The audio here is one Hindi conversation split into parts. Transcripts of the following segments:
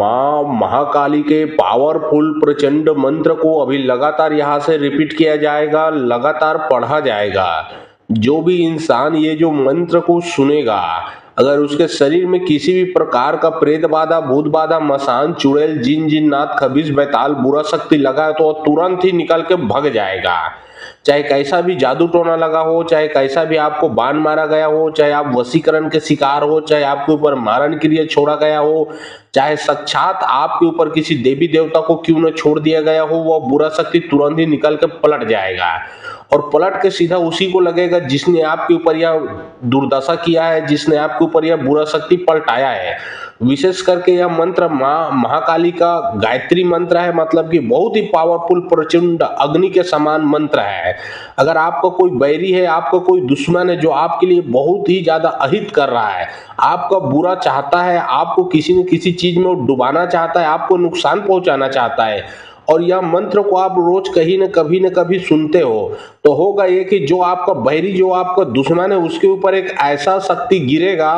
माँ महाकाली के पावरफुल प्रचंड मंत्र को अभी लगातार यहाँ से रिपीट किया जाएगा, लगातार पढ़ा जाएगा। जो भी इंसान ये जो मंत्र को सुनेगा, अगर उसके शरीर में किसी भी प्रकार का प्रेत बाधा, भूत बाधा, मसान, चुड़ैल, जिन जिन्नात, खबीस, बैताल, बुरा शक्ति लगा है तो वो तुरंत ही निकल के भग जाएगा। चाहे कैसा भी जादू टोना लगा हो, चाहे कैसा भी आपको बाण मारा गया हो, चाहे आप वशीकरण के शिकार हो, चाहे आपके ऊपर मारण क्रिया छोड़ा गया हो, चाहे साक्षात आपके ऊपर किसी देवी देवता को क्यों न छोड़ दिया गया हो, वह बुरा शक्ति तुरंत ही निकल के पलट जाएगा और पलट के सीधा उसी को लगेगा जिसने आपके ऊपर यह दुर्दशा किया है, जिसने आपके ऊपर यह बुरा शक्ति पलटाया है। विशेष करके यह मंत्र माँ महाकाली का गायत्री मंत्र है, मतलब कि बहुत ही पावरफुल प्रचंड अग्नि के समान मंत्र है। अगर आपका कोई बैरी है, आपका कोई दुश्मन है जो आपके लिए बहुत ही ज्यादा अहित कर रहा है, आपका बुरा चाहता है, आपको किसी न किसी चीज में डुबाना चाहता है, आपको नुकसान पहुंचाना चाहता है, और यह मंत्र को आप रोज कहीं न कभी सुनते हो, तो होगा ये कि जो आपका बैरी, जो आपका दुश्मन है, उसके ऊपर एक ऐसा शक्ति गिरेगा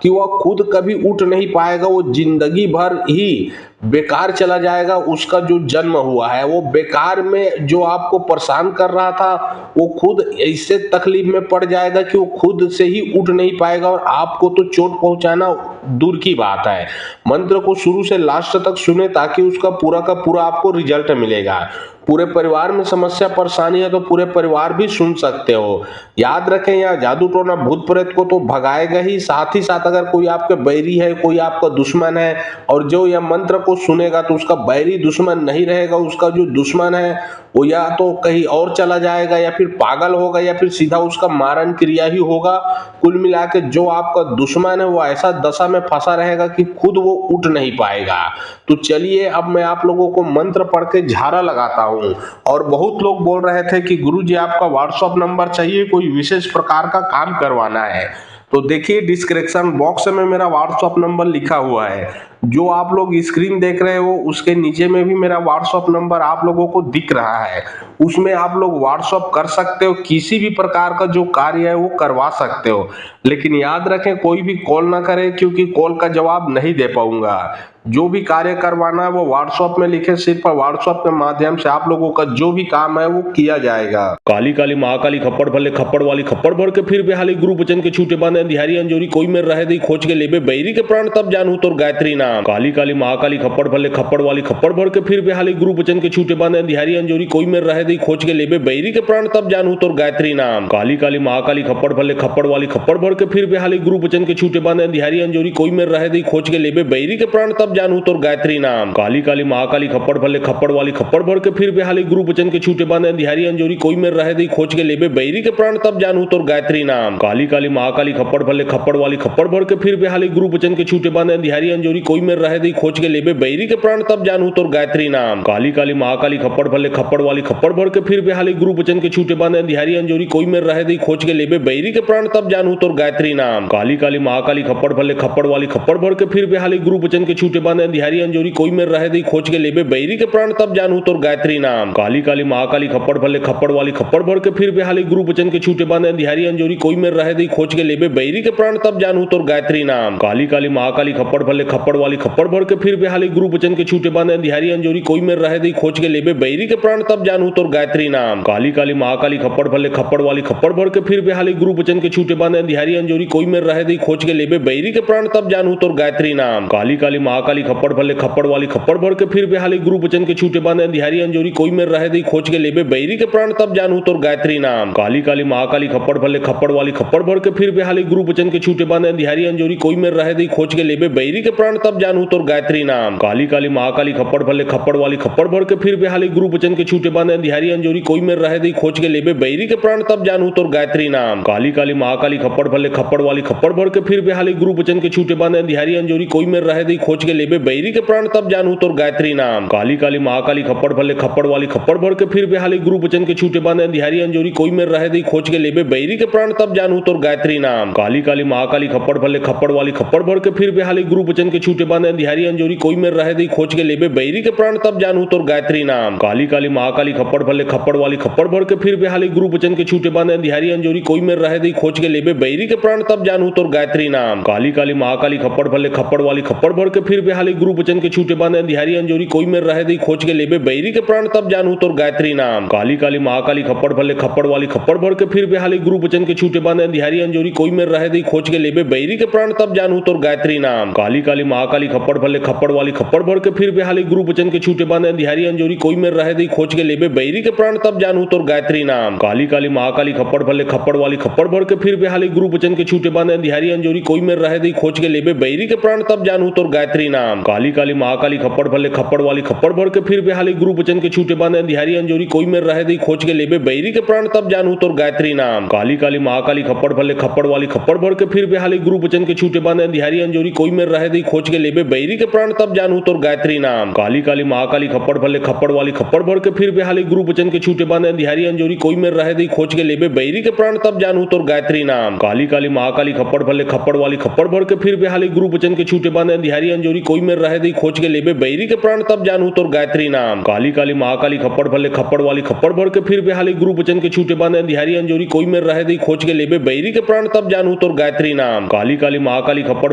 कि वह खुद कभी उठ नहीं पाएगा। वो जिंदगी भर ही बेकार चला जाएगा। उसका जो जन्म हुआ है वो बेकार में जो आपको परेशान कर रहा था, वो खुद इससे तकलीफ में पड़ जाएगा कि वो खुद से ही उठ नहीं पाएगा और आपको तो चोट पहुंचाना दूर की बात है। मंत्र को शुरू से लास्ट तक सुने ताकि उसका पूरा का पूरा आपको रिजल्ट मिलेगा। पूरे परिवार में समस्या परेशानी है तो पूरे परिवार भी सुन सकते हो। याद रखें, यह जादू टोना भूत प्रेत को तो भगाएगा ही साथ अगर कोई आपके बैरी है, कोई आपका दुश्मन है और जो यह मंत्र को सुनेगा तो उसका बैरी दुश्मन नहीं रहेगा। उसका जो दुश्मन है वो या तो कहीं और चला जाएगा या फिर पागल होगा या फिर सीधा उसका मारण क्रिया ही होगा। कुल मिला के जो आपका दुश्मन है वो ऐसा दशा में फंसा रहेगा कि खुद वो उठ नहीं पाएगा। तो चलिए अब मैं आप लोगों को मंत्र पढ़ के झाड़ा लगाता हूँ। और बहुत लोग बोल रहे थे कि गुरुजी आपका व्हाट्सएप नंबर चाहिए, कोई विशेष प्रकार का काम करवाना है, तो देखिए डिस्क्रिप्शन बॉक्स में मेरा व्हाट्सएप नंबर लिखा हुआ है। जो आप लोग स्क्रीन देख रहे हो उसके नीचे में भी मेरा व्हाट्सएप नंबर आप लोगों को दिख रहा है। उसमें आप लोग व्हाट्सएप कर सकते हो, किसी भी प्रकार का जो कार्य है वो करवा सकते हो। लेकिन याद रखें कोई भी कॉल ना करे, क्योंकि कॉल का जवाब नहीं दे पाऊंगा। जो भी कार्य करवाना है वो व्हाट्सएप में लिखे, सिर्फ व्हाट्सएप के माध्यम से आप लोगों का जो भी काम है वो किया जाएगा। काली काली महाकाली खप्पड़ भले खप्पड़ वाली खप्पड़ भर के फिर बेहाली गुरु बचन के छूटे बांधे अंधियारी अंजोरी कोई में रहे दी खोज के लेबे बैरी के प्राण तब जानू तोर गायत्री नाम। काली काली महाकाली खप्पड़ भले खप्पड़ वाली खप्पड़ भर के फिर बेहाली गुरु बचन के छूटे बांधे अंधियारी अंजोरी कोई में रहे दी खोज के लेबे बैरी के प्राण तब जानू तोर गायत्री नाम। काली काली महाकाली खप्पड़ भले खप्पड़ वाली खप्पड़ भर के फिर बेहाली गुरु बचन के छूटे बांधे अंधियारी अंजोरी कोई में रहे दी खोज के लेबे बैरी के प्राण तब जानू तोर गायत्री नाम। काली काली महाकाली खप्पड़ भले खप्पड़ वाली खप्पड़ भर के फिर बेहाली गुरु बचन के छूटे बांधे अंधियारी अंजोरी कोई में रहे दी खोज के लेबे बैरी के प्राण तब जानू तोर गायत्री नाम। काली काली महाकाली खप्पड़ भले खप्पड़ वाली खप्पड़ भर के फिर बेहाली गुरु बचन के छूटे बांधे अंधियारी अंजोरी कोई में रहे दी खोज के लेबे बैरी के प्राण तब जानू तोर गायत्री नाम। काली काली महाकाली खप्पड़ भले खप्पड़ वाली खप्पड़ भर के फिर बेहाली गुरु बचन के छूटे बांधे अंधियारी अंजोरी कोई में रहे दी खोज के लेबे बैरी के प्राण तब जानू तोर गायत्री नाम। काली काली महाकाली खप्पड़ भले खप्पड़ वाली खप्पड़ भर के फिर बेहाली गुरु बचन के छूटे बांधे अंधियारी अंजोरी कोई में रहे दी खोज के लेबे बैरी के प्राण तब जानू तोर गायत्री नाम। काली काली महाकाली खप्पड़ भले खप्पड़ वाली खप्पड़ भर के फिर बेहाली गुरु बचन के छूटे बांधे अंधियारी अंजोरी कोई में रहे दी खोज के लेबे बैरी के प्राण तब जानू तोर गायत्री नाम। काली काली महाकाली खप्पड़ भले खप्पड़ वाली खप्पड़ भर के फिर बेहाली गुरु बचन के छूटे बांधे अंधियारी अंजोरी कोई में रहे दी खोज के लेबे बैरी के प्राण तब जानू तोर गायत्री नाम। काली काली महाकाली खप्पड़ भले खप्पड़ वाली खप्पड़ भर के फिर बेहाली गुरु बचन के छूटे बांधे अंधियारी अंजोरी कोई में रहे दी खोज के लेबे बैरी के प्राण तब जानू तोर गायत्री नाम। काली काली महाकाली खप्पड़ भले खप्पड़ वाली खप्पड़ भर के फिर बेहाली गुरु बचन के छूटे बांधे अंधियारी अंजोरी कोई में रहे दी खोज के लेबे बैरी के प्राण तब जानू तोर गायत्री नाम। काली काली महाकाली खप्पड़ भले खप्पड़ वाली खप्पड़ भर के फिर बेहाली गुरु बचन के छूटे बांधे अंधियारी अंजोरी कोई में रहे दी खोज के लेबे बैरी के प्राण तब जानू तोर गायत्री नाम। काली काली महाकाली खप्पड़ भले खप्पड़ वाली खप्पड़ भर के फिर बेहाली गुरु बचन के छूटे बांधे अंधियारी अंजोरी कोई में रहे दी खोज के लेबे बैरी के प्राण तब जानू तोर गायत्री नाम। काली काली महाकाली खप्पड़ भले खप्पड़ वाली खप्पड़ भर के फिर बेहाली गुरु बचन के छूटे बांधे अंधियारी अंजोरी कोई में रहे दी खोज के लेबे बैरी के प्राण तब जानू तोर गायत्री नाम। काली काली महाकाली खप्पड़ भले खप्पड़ वाली खप्पड़ भर के फिर बेहाली गुरु बचन के छूटे बांधे अंधियारी अंजोरी कोई में रहे दी खोज के लेबे बैरी के प्राण तब जानू तोर गायत्री नाम। काली काली महाकाली खप्पड़ भले खप्पड़ वाली खप्पड़ भर के फिर बेहाली गुरु बचन के छूटे बांधे अंधियारी अंजोरी कोई में रहे दी खोज के लेबे बैरी के प्राण तब जानू तोर गायत्री नाम। काली काली महाकाली खप्पड़ भले खप्पड़ वाली खप्पड़ भर के फिर बेहाली गुरु बचन के छूटे बांधे अंधियारी अंजोरी कोई में रहे दी खोज के लेबे बैरी के प्राण तब जानू तोर गायत्री नाम। काली काली महाकाली खप्पड़ भले खप्पड़ वाली खप्पड़ भर के फिर बेहाली गुरु बचन के छूटे बांधे अंधियारी अंजोरी कोई में रहे दी खोज के लेबे बैरी के प्राण तब जानू तोर गायत्री नाम। काली काली महाकाली खप्पड़ भले खप्पड़ वाली खप्पड़ भर के फिर बेहाली गुरु बचन के छूटे बांधे अंधियारी अंजोरी कोई में रहे दी खोज के लेबे बैरी के प्राण तब जानू तोर गायत्री नाम। काली काली महाकाली खप्पड़ भले खप्पड़ वाली खप्पड़ भर के फिर बेहाली गुरु बचन के छूटे बांधे अंधियारी अंजोरी कोई में रहे दी खोज के लेबे बैरी के प्राण तब जानू तोर गायत्री नाम। काली काली महाकाली खप्पड़ भले खप्पड़ वाली खप्पड़ भर के फिर बेहाली गुरु बचन के छूटे बांधे अंधियारी अंजोरी कोई में रहे दी खोज के लेबे बैरी के प्राण तब जानू तोर गायत्री नाम। काली काली महाकाली खप्पड़ भले खप्पड़ वाली खप्पड़ भर के फिर बेहाली गुरु बचन के छूटे बांधे अंधियारी अंजोरी कोई में रहे दी खोज के लेबे बैरी के प्राण तब जानू तोर गायत्री नाम। काली काली महाकाली खप्पड़ भले खप्पड़ वाली खप्पड़ भर के फिर बेहाली गुरु बचन के छूटे बांधे अंधियारी अंजोरी कोई में रहे दी खोज के लेबे बैरी के प्राण तब जानू तोर गायत्री नाम। काली काली महाकाली खप्पड़ भले खप्पड़ वाली खप्पड़ भर के फिर बेहाली गुरु बचन के छूटे बांधे अंधियारी अंजोरी कोई में रहे दी खोज के लेबे बैरी के प्राण तब जानू तोर गायत्री नाम। काली काली महाकाली खप्पड़ भले खप्पड़ वाली खप्पड़ भर के फिर बेहाली गुरु बचन के छूटे बांधे अंधियारी अंजोरी कोई में रहे दी खोज के लेबे बैरी के प्राण तब जानू तोर गायत्री नाम। काली काली महाकाली खप्पड़ भले खप्पड़ वाली खप्पड़ भर के फिर बेहाली गुरु बचन के छूटे बांधे अंधियारी अंजोरी कोई में रहे दी खोज के लेबे बैरी के प्राण तब जानू तोर गायत्री नाम। काली काली महाकाली खप्पड़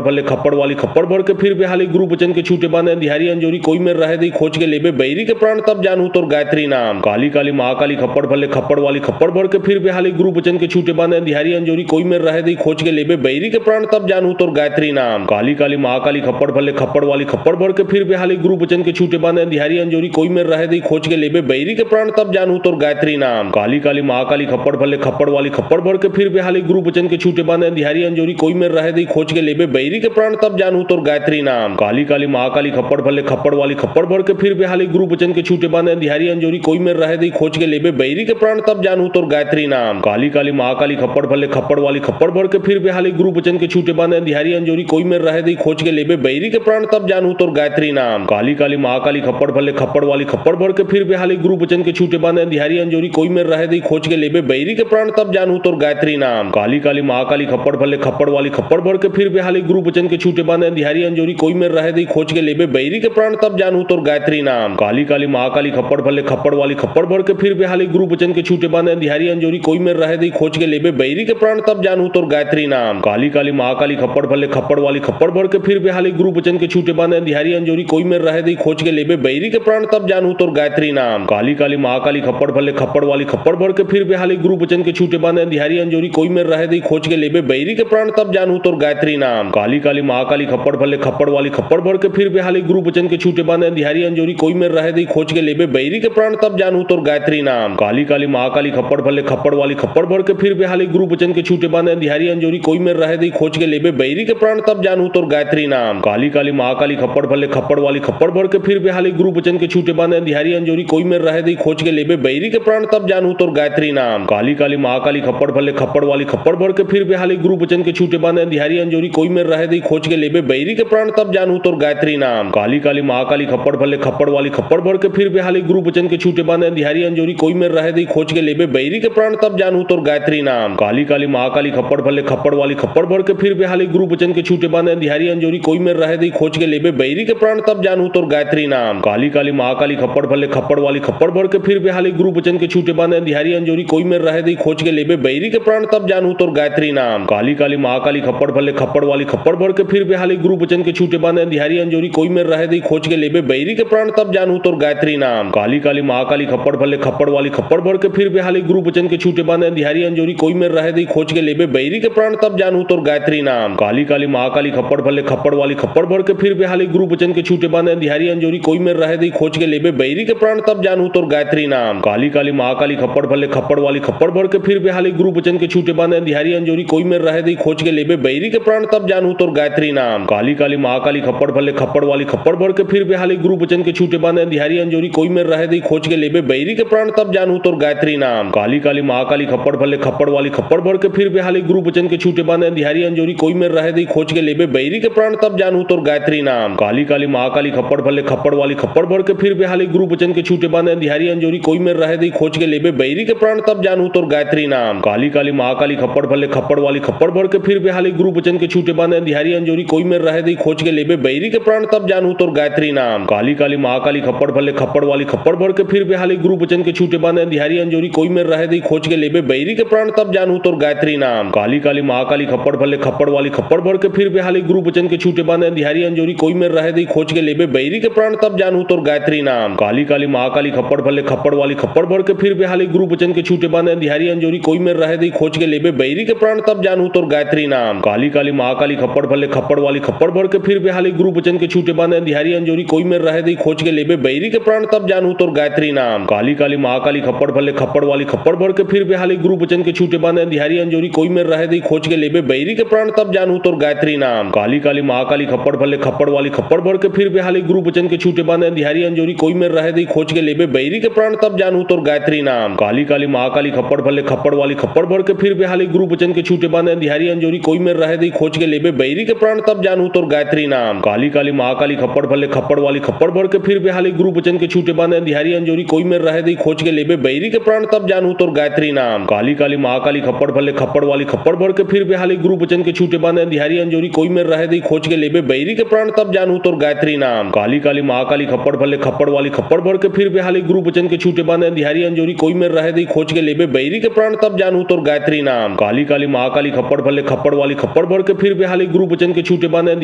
भले खप्पड़ वाली खप्पड़ भर के फिर बेहाली गुरु बचन के छूटे बांधे अंधियारी अंजोरी कोई में रहे दी खोज के लेबे बैरी के प्राण तब जानू तोर गायत्री नाम। काली काली महाकाली खप्पड़ भले खप्पड़ वाली खप्पड़ भर के फिर बेहाली गुरु बचन के छूटे बांधे अंधियारी अंजोरी कोई में रहे दी खोज के लेबे बैरी के प्राण तब जानू तोर गायत्री नाम। काली काली महाकाली खप्पड़ भले खप्पड़ वाली खप्पड़ भर के फिर बेहाली गुरु बचन के छूटे बांधे अंधियारी अंजोरी कोई में रहे दी खोज के लेबे बैरी के प्राण तब जानू तोर गायत्री नाम। काली काली महाकाली खप्पड़ भले खप्पड़ वाली खप्पड़ भर के फिर बेहाली गुरु बचन के छूटे बांधे अंधियारी अंजोरी कोई में रहे दी खोज के लेबे बैरी के प्राण तब जानू तोर गायत्री नाम। काली काली महाकाली खप्पड़ भले खप्पड़ वाली खप्पड़ भर के फिर बेहाली गुरु बचन के छूटे बांधे अंधियारी अंजोरी कोई में रहे दी खोज के लेबे बैरी के प्राण तब जानू तोर गायत्री नाम। काली काली महाकाली खप्पड़ भले खप्पड़ वाली खप्पड़ भर के फिर बेहाली गुरु बचन के छूटे बांधे अंधियारी अंजोरी कोई में रहे दी खोज के लेबे बैरी के प्राण तब जानू तोर गायत्री नाम। काली काली महाकाली खप्पड़ भले खप्पड़ वाली खप्पड़ भर के फिर बेहाली गुरु बचन के छूटे बांधे अंधियारी अंजोरी कोई में रहे दी खोज के लेबे बैरी के प्राण तब जानू तोर गायत्री नाम। काली काली महाकाली खप्पड़ भले खप्पड़ वाली खप्पड़ भर के फिर बेहाली गुरु बचन के छूटे बांधे अंधियारी अंजोरी कोई में रहे दी खोज के लेबे बैरी के प्राण तब जानू तोर गायत्री नाम। काली काली महाकाली खप्पड़ भले खप्पड़ वाली खप्पड़ भर के फिर बेहाली गुरु बचन के छूटे बांधे अंधियारी अंजोरी कोई में रहे दी खोज के लेबे बैरी के प्राण तब जानू तोर गायत्री नाम। काली काली महाकाली खप्पड़ भले खप्पड़ वाली खप्पड़ भर के फिर बेहाली गुरु बचन के छूटे बांधे अंधियारी अंजोरी कोई में रहे दी खोज के लेबे बैरी के प्राण तब जानू तोर गायत्री नाम। काली काली महाकाली खप्पड़ भले खप्पड़ वाली खप्पड़ भर के फिर बेहाली गुरु बचन के छूटे बांधे अंधियारी अंजोरी कोई में रहे दी खोज के लेबे बैरी के प्राण तब जानू तोर गायत्री नाम। काली काली महाकाली खप्पड़ भले खप्पड़ वाली खप्पड़ भर के फिर बेहाली गुरु बचन के छूटे बांधे अंधियारी अंजोरी कोई में रहे दी खोज के लेबे बैरी के प्राण तब जानू तोर गायत्री नाम। काली काली महाकाली खप्पड़ भले खप्पड़ वाली खप्पड़ भर के फिर बेहाली गुरु बचन के छूटे बांधे अंधियारी अंजोरी कोई में रहे दी खोज के लेबे बैरी के प्राण तब जानू तोर गायत्री नाम। काली काली महाकाली खप्पड़ भले खप्पड़ वाली खप्पड़ भर के फिर बेहाली गुरु बचन के छूटे बांधे अंधियारी अंजोरी कोई में रहे दी खोज के लेबे बैरी के प्राण तब जानू तोर गायत्री नाम। काली काली महाकाली खप्पड़ भले खप्पड़ वाली खप्पड़ भर के फिर बेहाली गुरु बचन के छूटे बांधे अंधियारी अंजोरी कोई में रहे दी खोज के लेबे बैरी के प्राण तब जानू तोर गायत्री नाम। काली काली महाकाली खप्पड़ भले खप्पड़ वाली खप्पड़ भर के फिर बेहाली गुरु बचन के छूटे बांधे अंधियारी अंजोरी कोई में रहे दी खोज के लेबे बैरी के प्राण तब जानू तोर गायत्री नाम। काली काली महाकाली खप्पड़ भले खप्पड़ वाली खप्पड़ भर के फिर बेहाली गुरु बचन के छूटे बांधे अंधियारी अंजोरी कोई में रहे दी खोज के लेबे बैरी के प्राण तब जानू तोर गायत्री नाम। काली काली महाकाली खप्पड़ भले खप्पड़ वाली खप्पड़ भर के फिर बेहाली गुरु बचन के छूटे बांधे अंधियारी अंजोरी कोई में रहे दी खोज के लेबे बैरी के प्राण तब जानू तोर गायत्री नाम। काली काली महाकाली खप्पड़ भले खप्पड़ वाली खप्पड़ भर के फिर बेहाली गुरु बचन के छूटे बांधे अंधियारी अंजोरी कोई में रहे दी खोज के लेबे बैरी के प्राण तब जानू तोर गायत्री नाम। काली काली महाकाली खप्पड़ भले खप्पड़ वाली खप्पड़ भर के फिर बेहाली गुरु बचन के छूटे बांधे अंधियारी अंजोरी कोई में रहे दी खोज के लेबे बैरी के प्राण तब जानू तोर गायत्री नाम। काली काली महाकाली खप्पड़ भले खप्पड़ वाली खप्पड़ भर के फिर बेहाली गुरु बचन के छूटे बांधे अंधियारी अंजोरी कोई में रहे दी खोज के लेबे बैरी के प्राण तब जानू तोर गायत्री नाम। काली काली महाकाली खप्पड़ भले खप्पड़ वाली खप्पड़ भर के फिर बेहाली गुरु बचन के छूटे बांधे अंधियारी अंजोरी कोई में रहे दी खोज के लेबे बैरी के प्राण तब जानू तोर गायत्री नाम। काली काली महाकाली खप्पड़ भले खप्पड़ वाली खप्पड़ भर के फिर बेहाली गुरु बचन के छूटे बांधे अंधियारी अंजोरी कोई में रहे दी खोज के लेबे बैरी के प्राण तब जानू तोर गायत्री नाम। काली काली महाकाली खप्पड़ भले खप्पड़ वाली खप्पड़ भर के फिर बेहाली गुरु बचन के छूटे बांधे अंधियारी अंजोरी कोई में रहे दी खोज के लेबे बैरी के प्राण तब जानू तोर गायत्री नाम। काली काली महाकाली खप्पड़ भले खप्पड़ वाली खप्पड़ भर के फिर बेहाली गुरु बचन के छूटे बांधे अंधियारी अंजोरी कोई में रहे दी खोज के लेबे बैरी के प्राण तब जानू तोर गायत्री नाम। काली काली महाकाली खप्पड़ भले खप्पड़ वाली खप्पड़ भर के फिर बेहाली गुरु बचन के छूटे बांधे अंधियारी अंजोरी कोई में रहे दी खोज खोज के लेबे बैरी के प्राण तब जानू तोर गायत्री नाम। काली काली महाकाली खप्पड़ भले खप्पड़ वाली खप्पड़ भर के फिर बेहाली गुरु बचन के छूटे बांधे अंधियारी अंजोरी कोई में रहे दी खोज के लेबे बैरी के प्राण तब जानू तोर गायत्री नाम। काली काली महाकाली खप्पड़ भले खप्पड़ वाली खप्पड़ भर के फिर बेहाली गुरु बचन के छूटे बांधे अंधियारी अंजोरी कोई में रहे दी खोज के लेबे बैरी के प्राण तब जानू तोर गायत्री नाम। काली काली महाकाली खप्पड़ भले खप्पड़ वाली खप्पड़ भर के फिर बेहाली गुरु बचन के छूटे बांधे अंधियारी अंजोरी कोई में रहे दी खोज के लेबे बैरी के प्राण तब जानू तोर गायत्री नाम। काली काली महाकाली खप्पड़ भले खप्पड़ वाली खप्पड़ भर के फिर बेहाली गुरु बचन के छूटे बांधे अंधियारी अंजोरी कोई में रहे दी खोज के लेबे बैरी के प्राण तब जानू तोर गायत्री नाम। काली काली महाकाली खप्पड़ भले खप्पड़ वाली खप्पड़ भर के फिर बेहाली गुरु बचन के छूटे बांधे अंधियारी अंजोरी कोई में रहे दी खोज के लेबे बैरी के प्राण तब जानू तोर गायत्री नाम। काली काली महाकाली खप्पड़ भले खप्पड़ वाली खप्पड़ भर के फिर बेहाली गुरु बचन के छूटे बांधे अंधियारी अंजोरी कोई में रहे दी खोज के लेबे बैरी के प्राण तब जानू तोर गायत्री नाम। काली काली महाकाली खप्पड़ भले खप्पड़ वाली खप्पड़ भर के फिर बेहाली गुरु बचन के छूटे बांधे अंधियारी अंजोरी कोई में रहे दी खोज के लेबे बैरी के प्राण तब जानू तोर गायत्री नाम। काली काली महाकाली खप्पड़ भले खप्पड़ वाली खप्पड़ भर के फिर बेहाली गुरु बचन के छूटे बांधे अंधियारी अंजोरी कोई में रहे दी खोज के लेबे बैरी के प्राण तब जानू तोर गायत्री नाम। काली काली महाकाली खप्पड़ भले खप्पड़ वाली खप्पड़ भर के फिर बेहाली गुरु बचन के छूटे बांधे अंधियारी अंजोरी कोई में रहे दी खोज के लेबे बैरी के प्राण तब जानू तोर गायत्री नाम। काली काली महाकाली खप्पड़ भले खप्पड़ वाली खप्पड़ भर के फिर बेहाली गुरु बचन के छूटे बांधे अंधियारी अंजोरी कोई में रहे दी खोज के लेबे बैरी के प्राण तब जानू तोर गायत्री नाम। काली काली महाकाली खप्पड़ भले खप्पड़ वाली खप्पड़ भर के फिर बेहाली गुरु बचन के छूटे बांधे अंधियारी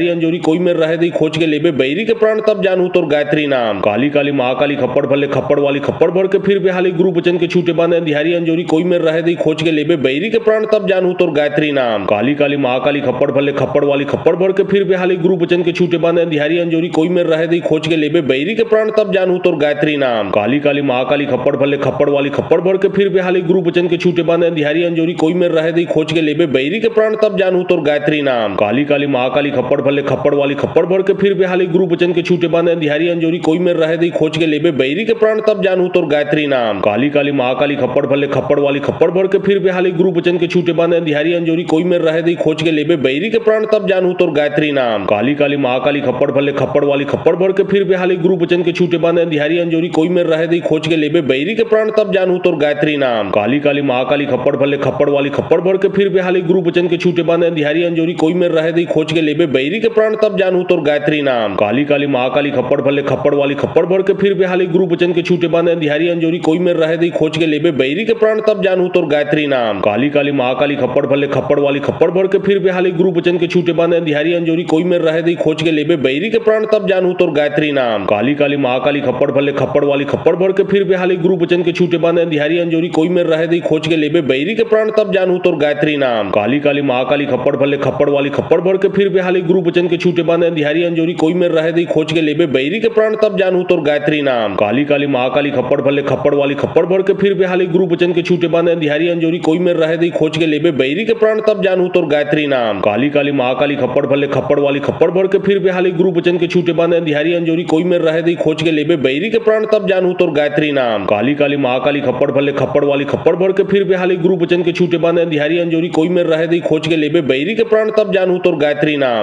अंजोरी कोई में रहे दी खोज के लेबे बैरी के प्राण तब जानू तोर गायत्री नाम। काली काली महाकाली खप्पड़ भले खप्पड़ वाली खप्पड़ भर के फिर बेहाली गुरु बचन के छूटे बांधे अंधियारी अंजोरी कोई में रहे दी खोज के लेबे बैरी के प्राण तब जानू तोर गायत्री नाम। काली काली महाकाली खप्पड़ भले खप्पड़ वाली खप्पड़ भर के फिर बेहाली गुरु बचन के छूटे बांधे अंधियारी अंजोरी कोई में रहे दी खोज के लेबे बैरी के प्राण तब जानू तोर गायत्री नाम। काली काली महाकाली खप्पड़ भले खप्पड़ वाली खप्पड़ भर के फिर बेहाली गुरु बचन के छूटे बांधे अंधियारी अंजोरी कोई में रहे दी खोज के लेबे बैरी के प्राण तब जानू तोर गायत्री नाम। काली काली महाकाली खप्पड़ भले खप्पड़ वाली खप्पड़ भर के फिर बेहाली गुरु बचन के छूटे बांधे अंधियारी अंजोरी कोई में रहे दी खोज के लेबे बैरी के प्राण तब जानू तोर गायत्री नाम। काली काली महाकाली खप्पड़ भले खप्पड़ वाली खप्पड़ भर के फिर बेहाली गुरु बचन के छूटे बांधे अंधियारी अंजोरी कोई में रहे दी खोज के लेबे बैरी के प्राण तब जानू तोर गायत्री नाम। काली काली महाकाली खप्पड़ भले खप्पड़ वाली खप्पड़ भर के फिर बेहाली गुरु बचन के छूटे बांधे अंधियारी अंजोरी कोई में रहे दी खोज के लेबे बैरी के प्राण तब जानू तोर गायत्री नाम। काली काली महाकाली खप्पड़ भले खप्पड़ वाली खप्पड़ भर के फिर बेहाली गुरु बचन के छूटे बांधे अंधियारी अंजोरी कोई में रहे दी खोज के लेबे बैरी के प्राण तब जानू तोर गायत्री नाम। काली काली महाकाली खप्पड़ भले खप्पड़ वाली खप्पड़ भर के फिर बेहाली गुरु बचन के छूटे बांधे अंधियारी अंजोरी कोई में रहे दी खोज के लेबे बैरी के प्राण तब जानू तोर गायत्री नाम। काली काली महाकाली खप्पड़ भले खप्पड़ वाली खप्पड़ भर के फिर बेहाली गुरु बचन के छूटे बांधे अंधियारी अंजोरी कोई में रहे दी खोज के लेबे बैरी के प्राण तब जानू तोर गायत्री नाम। काली काली महाकाली खप्पड़ भले खप्पड़ वाली खप्पड़ भर के फिर बेहाली गुरु बचन के छूटे बांधे अंधियारी अंजोरी कोई में रहे दी खोज के लेबे बैरी के प्राण तब जानू तोर गायत्री नाम। काली काली महाकाली खप्पड़ भले खप्पड़ वाली खप्पड़ भर के फिर बेहाली गुरु बचन के छूटे बांधे अंधियारी अंजोरी कोई में रहे दी खोज के लेबे बैरी के प्राण तब जानू तोर गायत्री नाम। काली काली महाकाली खप्पड़ भले खप्पड़ वाली खप्पड़ भर के फिर बेहाली गुरु बचन के छूटे बांधे अंधियारी अंजोरी कोई में रहे दी खोज के लेबे बैरी के प्राण तब जानू तोर गायत्री नाम। काली काली महाकाली खप्पड़ भले खप्पड़ वाली खप्पड़ भर के फिर बेहाली गुरु बचन के छूटे बांधे अंधियारी अंजोरी कोई में रहे दी खोज के लेबे बैरी के प्राण तब जानू तोर गायत्री नाम। काली काली महाकाली खप्पड़ भले खप्पड़ वाली खप्पड़ भर के फिर बेहाली गुरु बचन के छूटे बांधे अंधियारी अंजोरी कोई में रहे दी खोज के लेबे बैरी के प्राण तब जानू तोर गायत्री नाम। काली काली महाकाली खप्पड़ भले खप्पड़ वाली खप्पड़ भर के फिर बेहाली गुरु बचन के छूटे बांधे अंधियारी अंजोरी कोई में रहे दी खोज के लेबे बैरी के प्राण तब जानू तोर गायत्री नाम। काली काली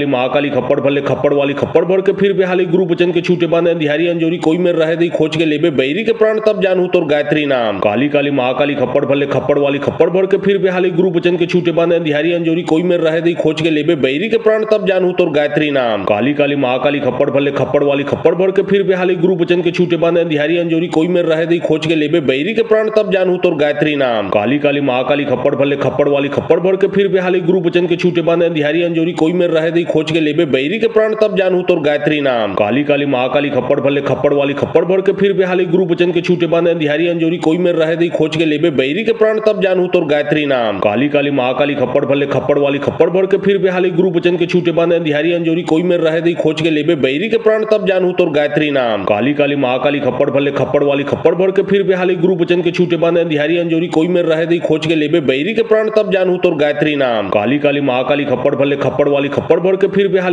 महाकाली खप्पड़ भले खप्पड़ वाली खप्पड़ भर के फिर बेहाली गुरु बचन के छूटे बांधे अंधियारी अंजोरी कोई में रहे दी खोज के लेबे बैरी के प्राण तब जानू तोर गायत्री नाम। काली काली महाकाली खप्पड़ भले खप्पड़ वाली खप्पड़ भर के फिर बेहाली गुरु बचन के छूटे बांधे अंधियारी अंजोरी कोई में रहे दी खोज के लेबे बैरी के प्राण तब जानू तोर गायत्री नाम। काली काली महाकाली खप्पड़ भले खप्पड़ वाली खप्पड़ भर के फिर बेहाली गुरु बचन के छूटे बांधे अंधियारी अंजोरी कोई में रहे दी खोज के लेबे बैरी के प्राण तब जानू तोर गायत्री नाम। काली काली महाकाली खप्पड़ भले खप्पड़ वाली खप्पड़ भर के फिर बेहाली गुरु बचन के छूटे बांधे अंधियारी अंजोरी कोई में रहे दी खोज के लेबे बैरी के प्राण तब जानू तोर गायत्री नाम। काली काली महाकाली खप्पड़ भले खप्पड़ वाली खप्पड़ भर के फिर बेहाली गुरु बचन के छूटे बांधे अंधियारी अंजोरी कोई में रहे दी खोज के लेबे बैरी के प्राण तब जानू तोर गायत्री नाम। काली काली महाकाली खप्पड़ भले खप्पड़ वाली खप्पड़ भर के फिर बेहाली गुरु बचन के छूटे बांधे अंधियारी अंजोरी कोई में रहे दी खोज के लेबे बैरी के प्राण तब जानू तोर गायत्री नाम। काली काली महाकाली खप्पड़ भले खप्पड़ वाली खप्पड़ भर के फिर बेहाली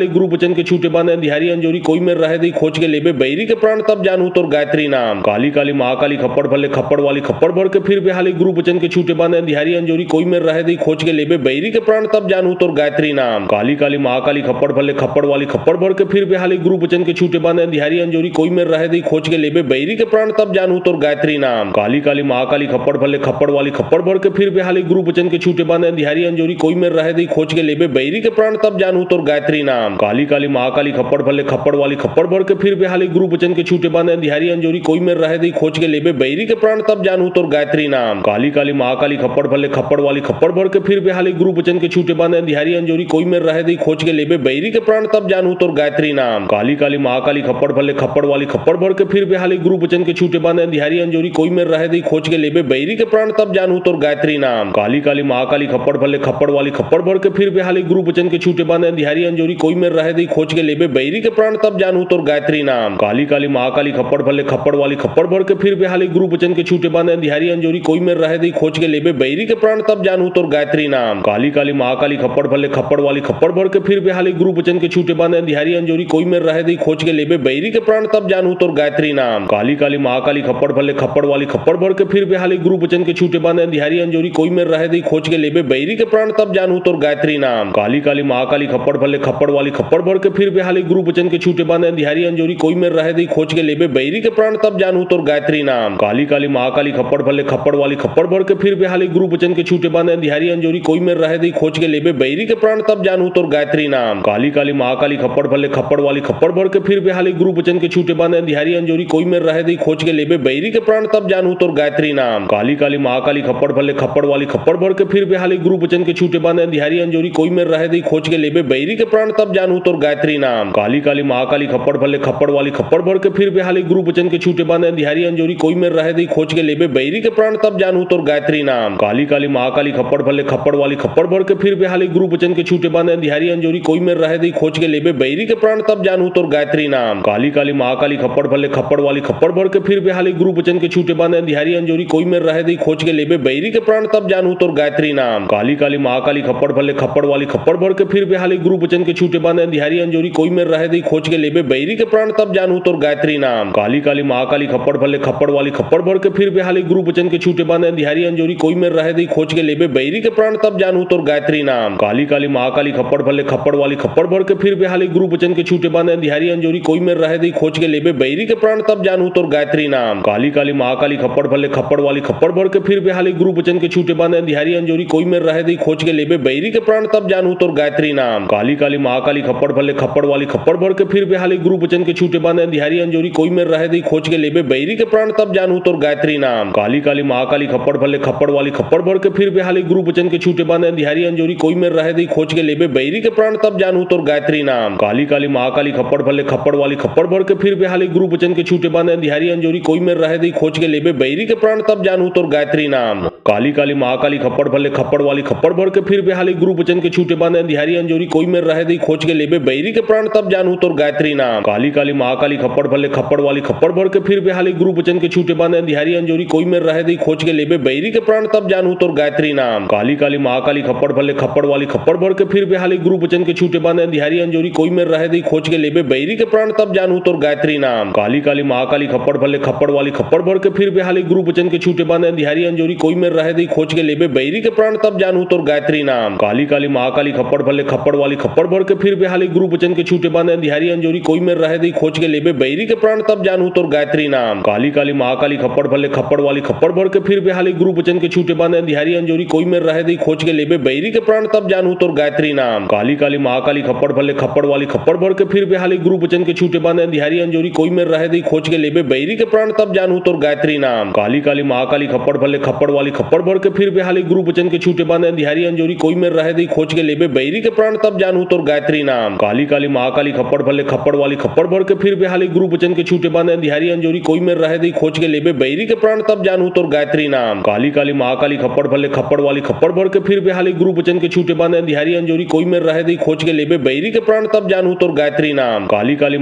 गुरु बचन के छूटे बांधे अंधियारी अंजोरी कोई में रहे दी खोज के लेबे बैरी के प्राण तब जानू तोर गायत्री नाम। काली काली महाकाली खप्पड़ भले खप्पड़ वाली खप्पड़ भर के फिर बेहाली गुरु बचन के छूटे बांधे अंधियारी अंजोरी कोई में रहे दी खोज के लेबे बैरी के प्राण तब जानू तोर गायत्री नाम। काली काली महाकाली खप्पड़ भले खप्पड़ वाली खप्पड़ भर के फिर बेहाली गुरु बचन के छूटे बांधे अंधियारी अंजोरी कोई में रहे दी खोज के लेबे बैरी के प्राण तब जानू तोर गायत्री नाम। काली काली महाकाली खप्पड़ भले खप्पड़ वाली खप्पड़ भर के फिर बेहाली गुरु बचन के छूटे बांधे अंधियारी अंजोरी कोई में रहे दी खोज के लेबे बैरी के प्राण तब जानू तोर गायत्री गायत्री नाम। काली काली महाकाली खप्पड़ भले खप्पड़ वाली खप्पड़ भर के फिर बेहाली गुरु बचन के छूटे बांधे अंधियारी अंजोरी कोई में रहे दी खोज के लेबे बैरी के प्राण तब जानू तोर गायत्री नाम। काली काली महाकाली खप्पड़ भले खप्पड़ वाली खप्पड़ भर के फिर बेहाली गुरु बचन के छूटे बांधे अंधियारी अंजोरी कोई में रहे दी खोज के लेबे बैरी के प्राण तब जानू तोर गायत्री नाम। काली काली महाकाली खप्पड़ भले खप्पड़ वाली खप्पड़ भर के फिर बेहाली गुरु बचन के छूटे बांधे अंधियारी अंजोरी कोई में रहे दी खोज के लेबे बैरी के प्राण तब जानू तोर गायत्री नाम। काली काली महाकाली खप्पड़ भले खप्पड़ वाली खप्पड़ भर के फिर बेहाली गुरु बचन के छूटे बांधे अंधियारी अंजोरी कोई में रहे दी खोज के लेबे बैरी के प्राण तब जानू तोर गायत्री नाम। काली काली महाकाली खप्पड़ भले खप्पड़ वाली खप्पड़ भर के फिर बेहाली गुरु बचन के छूटे बांधे अंधियारी अंजोरी कोई में रहे दी खोज के लेबे बैरी के प्राण तब जानू तोर गायत्री नाम। काली काली महाकाली खप्पड़ भले खप्पड़ वाली खप्पड़ भर के फिर बेहाली गुरु बचन के छूटे बांधे अंधियारी अंजोरी कोई में रहे दी खोज के लेबे बैरी के प्राण तब जानू तोर गायत्री नाम। काली काली महाकाली खप्पड़ भले खप्पड़ वाली खप्पड़ भर के फिर बेहाली गुरु बचन के छूटे बांधे अंधियारी अंजोरी कोई में रहे दी खोज के लेबे बैरी के प्राण तब जानू तोर गायत्री नाम। काली काली महाकाली खप्पड़ भले खप्पड़ वाली खप्पड़ भर के फिर बेहाली गुरु बचन के छूटे बांधे अंधियारी अंजोरी कोई में रहे दी खोज के लेबे बैरी के प्राण तब जानू तोर गायत्री नाम। काली काली महाकाली खप्पड़ भले खप्पड़ वाली खप्पड़ भर के फिर बेहाली गुरु बचन के छूटे बांधे अंधियारी अंजोरी कोई में रहे दी खोज के लेबे बैरी के प्राण तब जानू तोर गायत्री नाम। काली काली महाकाली खप्पड़ भले खप्पड़ वाली खप्पड़ भर के फिर बेहाली गुरु बचन के छूटे बांधे अंधियारी अंजोरी कोई में रहे दी खोज के लेबे बैरी के प्राण तब जानू तोर गायत्री नाम। काली काली महाकाली खप्पड़ भले खप्पड़ वाली खप्पड़ भर के फिर बेहाली गुरु बचन के छूटे बांधे अंधियारी अंजोरी कोई में रहे दी खोज के लेबे बैरी के प्राण तब जानू तोर गायत्री नाम। काली काली महाकाली खप्पड़ भले खप्पड़ वाली खप्पड़ भर के फिर बेहाली गुरु बचन के छूटे बांधे अंधियारी अंजोरी कोई में रहे दी खोज के लेबे बैरी के प्राण तब जानू तोर गायत्री नाम। काली काली महाकाली खप्पड़ भले खप्पड़ वाली खप्पड़ भर के फिर बेहाली गुरु बचन के छूटे बांधे अंधियारी अंजोरी कोई में रहे दी खोज के लेबे बैरी के प्राण तब जानू तोर गायत्री नाम। काली काली महाकाली खप्पड़ भले खप्पड़ वाली खप्पड़ भर के फिर बेहाली गुरु बचन के छूटे बांधे अंधियारी अंजोरी कोई में रहे दी खोज के लेबे बैरी के प्राण तब जानू तोर गायत्री नाम। काली काली महाकाली खप्पड़ भले खप्पड़ वाली खप्पड़ भर के फिर बेहाली गुरु बचन के छूटे बांधे अंधियारी अंजोरी कोई में रहे दी खोज के लेबे बैरी के प्राण तब जानू तोर गायत्री नाम। काली काली महाकाली खप्पड़ भले खप्पड़ वाली खप्पड़ भर के फिर बेहाली गुरु बचन के छूटे बांधे अंधियारी अंजोरी कोई में रहे दी खोज के लेबे बैरी के प्राण तब जानू तोर गायत्री नाम। काली काली महाकाली खप्पड़ भले खप्पड़ वाली खप्पड़ भर के फिर बेहाली गुरु बचन के छूटे बांधे अंधियारी अंजोरी कोई में रहे दी खोज के लेबे बैरी के प्राण तब जानू तोर गायत्री नाम। काली काली महाकाली खप्पड़ भले खप्पड़ वाली खप्पड़ भर के फिर बेहाली गुरु बचन के छूटे बांधे अंधियारी अंजोरी कोई में रहे दी खोज के लेबे बैरी के प्राण तब जानू तोर गायत्री नाम। काली काली महाकाली खप्पड़ भले खप्पड़ वाली खप्पड़ भर के फिर बेहाली गुरु बचन के छूटे बांधे अंधियारी अंजोरी कोई में रहे दी खोज के लेबे बैरी के प्राण तब जानू तोर गायत्री नाम। काली काली महाकाली खप्पड़ भले खप्पड़ वाली खप्पड़ भर के फिर बेहाली गुरु बचन के छूटे बांधे अंधियारी अंजोरी कोई में रहे दी खोज के लेबे बैरी के प्राण तब जानू तोर गायत्री नाम। काली काली महाकाली खप्पड़ भले खप्पड़ वाली खप्पड़ भर के फिर बेहाली गुरु बचन के छूटे बांधे अंधियारी अंजोरी कोई में रहे दी खोज के लेबे बैरी के प्राण तब जानू तोर गायत्री नाम। काली काली महाकाली खप्पड़ भले खप्पड़ वाली खप्पड़ भर के फिर बेहाली गुरु बचन के छूटे बांधे अंधियारी अंजोरी कोई में रहे दी खोज के लेबे बैरी के प्राण तब जानू तोर गायत्री नाम। काली काली महाकाली खप्पड़ भले खप्पड़ वाली खप्पड़ भर के फिर बेहाली गुरु बचन के छूटे बांधे अंधियारी अंजोरी कोई में रहे दी खोज के लेबे बैरी के प्राण तब जानू तोर गायत्री नाम। काली काली महाकाली खप्पड़ भले खप्पड़ वाली खप्पड़ भर के फिर बेहाली गुरु बचन के छूटे बांधे अंधियारी अंजोरी कोई में रहे दी खोज के लेबे बैरी के प्राण तब जानू तोर गायत्री नाम। काली काली महाकाली खप्पड़ भले खप्पड़ वाली खप्पड़ भर के फिर बेहाली गुरु बचन के छूटे बांधे अंधियारी अंजोरी कोई में रहे दी खोज के लेबे बैरी के प्राण तब जानू तोर गायत्री नाम। काली काली महाकाली खप्पड़ भले खप्पड़ वाली खप्पड़ भर के फिर बेहाली गुरु बचन के छूटे बांधे अंधियारी अंजोरी कोई में रहे दी खोज के लेबे बैरी के प्राण तब जानू तोर गायत्री नाम। काली काली महाकाली खप्पड़ भले खप्पड़ वाली खप्पड़ भर के फिर बेहाली गुरु बचन के छूटे बांधे अंधियारी अंजोरी कोई में रहे दी खोज के लेबे बैरी के प्राण तब जानू तोर गायत्री नाम। काली काली महाकाली खप्पड़ भले खप्पड़ वाली खप्पड़ भर के फिर बेहाली गुरु बचन के छूटे बांधे अंधियारी अंजोरी कोई में रहे दी खोज के लेबे बैरी के प्राण तब जानू तोर गायत्री नाम। काली काली महाकाली खप्पड़ भले खप्पड़ वाली खप्पड़ भर के फिर बेहाली गुरु बचन के छूटे बांधे अंधियारी अंजोरी कोई में रहे दी खोज के लेबे बैरी के प्राण तब जानू तोर गायत्री नाम। काली काली महाकाली खप्पड़ भले खप्पड़ वाली खप्पड़ भर के फिर बेहाली गुरु बचन के छूटे बांधे अंधियारी अंजोरी कोई में रहे दी खोज के लेबे बैरी के प्राण तब जानू तोर गायत्री नाम। काली काली महाकाली खप्पड़ भले खप्पड़ वाली खप्पड़ भर के फिर बेहाली गुरु बचन के छूटे बांधे अंधियारी अंजोरी कोई में रहे दी खोज के लेबे बैरी के प्राण तब जानू तोर गायत्री नाम। काली काली महाकाली खप्पड़ भले खप्पड़ वाली खप्पड़ भर के फिर बेहाली गुरु बचन के छूटे बांधे अंधियारी अंजोरी कोई में रहे दी खोज के लेबे बैरी के प्राण तब जानू तोर गायत्री नाम। काली काली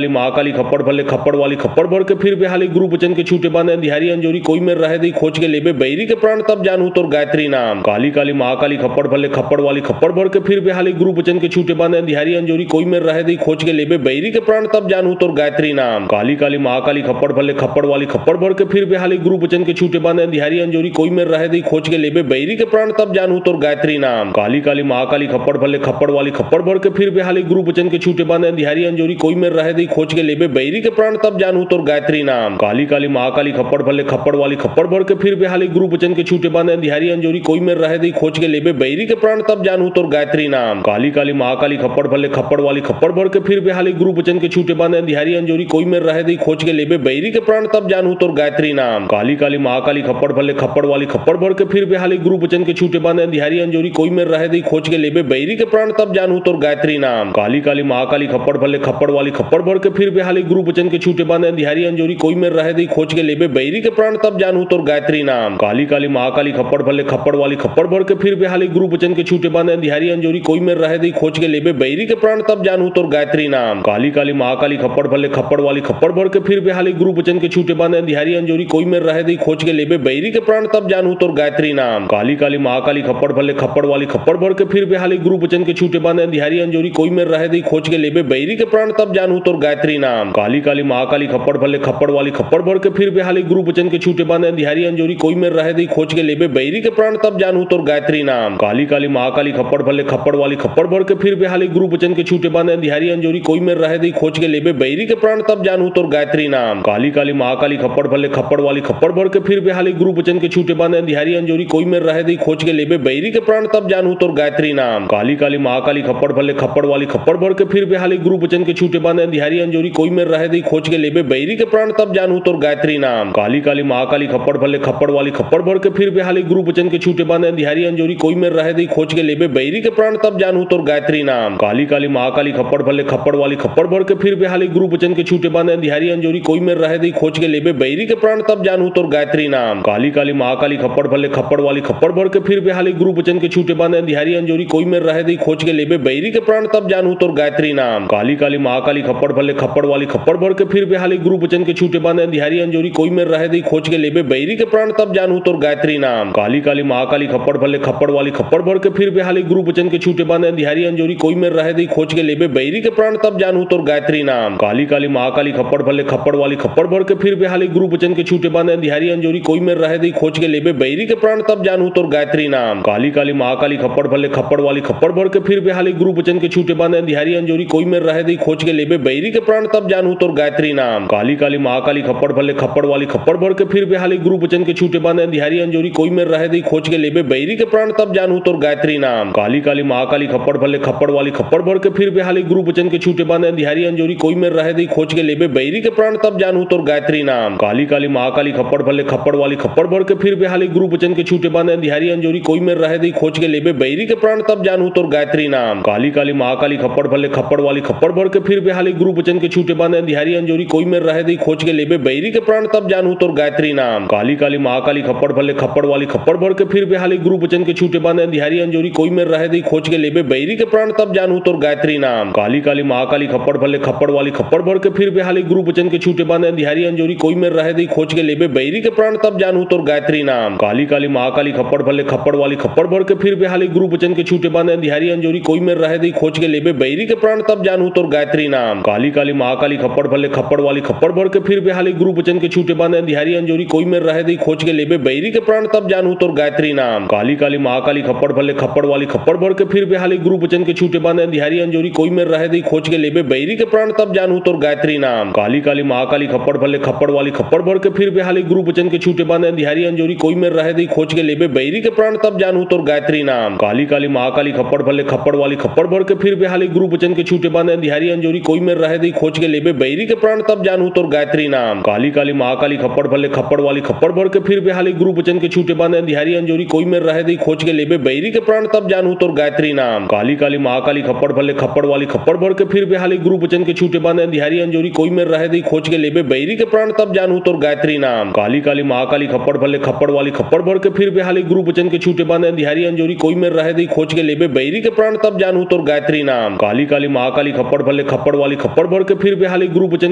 महाकाली खप्पड़ भले खप्पड़ वाली खप्पड़ भर के फिर बेहाली गुरु बचन के छूटे बांधे अंधियारी अंजोरी कोई में रहे दी खोज के लेबे बैरी के प्राण तब जानू तोर गायत्री नाम। काली काली महाकाली खप्पड़ भले खप्पड़ वाली खप्पड़ भर के फिर बेहाली गुरु बचन के छूटे बांधे अंधियारी अंजोरी कोई में रहे दी खोज के लेबे बैरी के प्राण तब जानू तोर गायत्री नाम। काली काली महाकाली खप्पड़ भले खप्पड़ वाली खप्पड़ भर के फिर बेहाली गुरु बचन के छूटे बांधे अंधियारी अंजोरी कोई में रहे दी खोज के लेबे बैरी के प्राण तब जानू तोर गायत्री नाम। काली काली महाकाली खप्पड़ भले खप्पड़ वाली खप्पड़ भर के फिर बेहाली गुरु बचन के छूटे बांधे अंधियारी अंजोरी कोई में रहे दी खोज के लेबे बैरी के प्राण तब जानू तोर गायत्री नाम। काली काली महाकाली खप्पड़ खप्पड़ भले खप्पड़ वाली खप्पड़ भर के फिर बेहाली गुरु बचन के छूटे बांधे अंधियारी अंजोरी कोई में रहे दी खोज के लेबे बैरी के प्राण तब जानू तोर गायत्री नाम काली काली महाकाली खप्पड़ भले खप्पड़ वाली खप्पड़ भर के फिर बेहाली गुरु बचन के छूटे बांधे अंधियारी अंजोरी कोई में रहे दी खोज के लेबे बैरी के प्राण तब जानू तोर गायत्री नाम काली काली महाकाली खप्पड़ भले खप्पड़ वाली खप्पड़ भर के फिर बेहाली गुरु बचन के छूटे बांधे अंधियारी अंजोरी कोई में रहे दी खोज के लेबे बैरी के प्राण तब जानू तोर गायत्री नाम काली काली महाकाली खप्पड़ भले खप्पड़ वाली खप्पड़ भर के फिर बेहाली गुरु बचन के छूटे बांधे अंधियारी अंजोरी कोई में रहे दी खोज के लेबे बैरी के प्राण तब जानू तोर गायत्री नाम काली काली महाकाली खप्पड़ भले खप्पड़ वाली खप्पड़ भर के फिर बेहाली गुरु बचन के छूटे बांधे अंधियारी अंजोरी कोई में रहे दी खोज के लेबे बैरी के प्राण तब जानू तोर गायत्री नाम काली काली महाकाली खप्पड़ भले खप्पड़ वाली खप्पड़ भर के फिर बेहाली गुरु बचन के छूटे बांधे अंधियारी अंजोरी कोई में रहे दी खोज के लेबे बैरी के प्राण तब जानू तोर गायत्री नाम काली काली महाकाली खप्पड़ भले खप्पड़ वाली खप्पड़ भर के फिर बेहाली गुरु बचन के छूटे बांधे अंधियारी अंजोरी कोई में रहे दी खोज के लेबे बैरी के प्राण तब जानू तोर गायत्री नाम काली काली महाकाली खप्पड़ भले खप्पड़ वाली खप्पड़ भर के फिर बेहाली गुरु बचन के छूटे बांधे अंधियारी अंजोरी कोई में रहे दी खोज के लेबे बैरी के प्राण तब जानू तोर गायत्री नाम काली काली महाकाली खप्पड़ भले खप्पड़ वाली खप्पड़ भर के फिर बेहाली गुरु बचन के छूटे बांधे अंधियारी अंजोरी कोई में रहे दी खोज के लेबे बैरी के प्राण तब जानू तोर गायत्री नाम काली काली महाकाली खप्पड़ भले खप्पड़ वाली खप्पड़ भर के फिर बेहाली गुरु बचन के छूटे बांधे अंधियारी अंजोरी कोई में रहे दी खोज के लेबे बैरी के प्राण तब जानू तोर गायत्री नाम काली काली महाकाली खप्पड़ भले खप्पड़ वाली खप्पड़ भर के फिर बेहाली गुरु बचन के छूटे बांधे अंधियारी अंजोरी कोई में रहे दी खोज के लेबे बैरी के प्राण तब जानू तोर गायत्री नाम काली काली महाकाली खप्पड़ भले खप्पड़ वाली खप्पड़ भर के फिर बेहाली गुरु बचन के छूटे बांधे अंधियारी अंजोरी कोई में रहे दी खोज के लेबे बैरी के प्राण तब जानू तोर गायत्री नाम काली काली महाकाली खप्पड़ भले खप्पड़ वाली खप्पड़ भर के फिर बेहाली गुरु बचन के छूटे बांधे अंधियारी अंजोरी कोई में रहे दी खोज के लेबे बैरी के प्राण तब जानू तोर गायत्री नाम काली काली महाकाली खप्पड़ भले खप्पड़ वाली खप्पड़ भर के फिर बेहाली गुरु बचन के छूटे बांधे अंधियारी अंजोरी कोई में रहे दी खोज के लेबे बैरी के प्राण तब जानू तोर गायत्री नाम काली काली महाकाली खप्पड़ भले खप्पड़ वाली खप्पड़ भर के फिर बेहाली गुरु बचन के छूटे बांधे अंधियारी अंजोरी कोई में रहे दी खोज के लेबे बैरी के प्राण तब जानू तोर गायत्री नाम काली काली महाकाली खप्पड़ भले खप्पड़ वाली खप्पड़ भर के फिर बेहाली गुरु बचन के छूटे बांधे अंधियारी अंजोरी कोई में रहे दी खोज के लेबे बैरी के प्राण तब जानू तोर गायत्री नाम काली काली महाकाली खप्पड़ भले खप्पड़ वाली खप्पड़ भर के फिर बेहाली गुरु बचन के छूटे बांधे अंधियारी अंजोरी कोई में रहे दी खोज के लेबे बैरी के प्राण तब जानू तोर गायत्री नाम काली काली महाकाली खप्पड़ भले खप्पड़ वाली खप्पड़ भर के फिर बेहाली गुरु बचन के छूटे बांधे अंधियारी अंजोरी कोई में रहे दी खोज के लेबे बैरी के प्राण तब जानू तोर गायत्री नाम काली काली महाकाली खप्पड़ भले खप्पड़ वाली खप्पड़ भर के फिर बेहाली गुरु बचन के छूटे बांधे अंधियारी अंजोरी कोई में रहे दी खोज के लेबे बैरी के प्राण तब जानू तोर गायत्री नाम काली काली महाकाली खप्पड़ भले खप्पड़ वाली खप्पड़ भर के फिर बेहाली गुरु बचन के छूटे बांधे अंधियारी अंजोरी कोई में रहे दी खोज के लेबे बैरी के प्राण तब जानू तोर गायत्री नाम काली काली महाकाली खप्पड़ भले खप्पड़ वाली खप्पड़ भर के फिर बेहाली गुरु बचन के छूटे बांधे अंधियारी अंजोरी कोई में रहे दी खोज के लेबे बैरी के प्राण तब जानू तोर गायत्री नाम काली काली महाकाली खप्पड़ भले खप्पड़ वाली खप्पड़ भर के फिर बेहाली गुरु बचन के छूटे बांधे अंधियारी अंजोरी कोई में रहे दी खोज के लेबे बैरी के प्राण तब जानू तोर गायत्री नाम काली काली महाकाली खप्पड़ भले खप्पड़ वाली खप्पड़ भर के फिर बेहाली गुरु बचन के छूटे बांधे अंधियारी अंजोरी कोई में रहे दी खोज के लेबे बैरी के प्राण तब जानू तोर गायत्री नाम काली काली महाकाली खप्पड़ भले खप्पड़ वाली खप्पड़ भर के फिर बेहाली गुरु बचन के छूटे बांधे अंधियारी अंजोरी कोई में रहे दी खोज के लेबे बैरी के प्राण तब जानू तोर गायत्री नाम काली काली महाकाली खप्पड़ भले खप्पड़ वाली खप्पड़ भर के फिर बेहाली गुरु बचन के छूटे बांधे अंधियारी अंजोरी कोई में रहे दी खोज के लेबे बैरी के प्राण तब जानू तोर गायत्री नाम काली काली महाकाली खप्पड़ भले खप्पड़ वाली खप्पड़ भर के फिर बेहाली गुरु बचन के छूटे बांधे अंधियारी अंजोरी कोई में रहे दी खोज के लेबे बैरी के प्राण तब जानू तोर गायत्री नाम काली काली महाकाली खप्पड़ भले खप्पड़ वाली खप्पड़ भर के फिर बेहाली गुरु बचन के छूटे बांधे अंधियारी अंजोरी कोई में रहे दी खोज के लेबे बैरी के प्राण तब जानू तोर गायत्री नाम काली काली महाकाली खप्पड़ भले खप्पड़ वाली खप्पड़ भर के फिर बेहाली गुरु बचन के छूटे बांधे अंधियारी अंजोरी कोई में रहे दी खोज के लेबे बैरी के प्राण तब जानू तोर गायत्री नाम काली काली महाकाली खप्पड़ भले खप्पड़ वाली खप्पड़ भर के फिर बेहाली गुरु बचन के छूटे बांधे अंधियारी अंजोरी कोई में रहे दी खोज के लेबे बैरी के प्राण तब जानू तोर गायत्री नाम काली काली महाकाली खप्पड़ भले खप्पड़ वाली खप्पड़ भर के फिर बेहाली गुरु बचन के छूटे बांधे अंधियारी अंजोरी कोई में रहे दी खोज के लेबे बैरी के प्राण तब जानू तोर गायत्री नाम काली काली महाकाली खप्पड़ भले खप्पड़ वाली खप्पड़ भर के फिर बेहाली गुरु बचन के छूटे बांधे अंधियारी अंजोरी कोई में रहे दी खोज के लेबे बैरी के प्राण तब जानू तोर गायत्री नाम काली काली महाकाली खप्पड़ भले खप्पड़ वाली खप्पड़ भर के फिर बेहाली गुरु बचन के छूटे बांधे अंधियारी अंजोरी कोई में रहे दी खोज के लेबे बैरी के प्राण तब जानू तोर गायत्री नाम काली काली महाकाली खप्पड़ भले खप्पड़ वाली खप्पड़ भर के फिर बेहाली गुरु बचन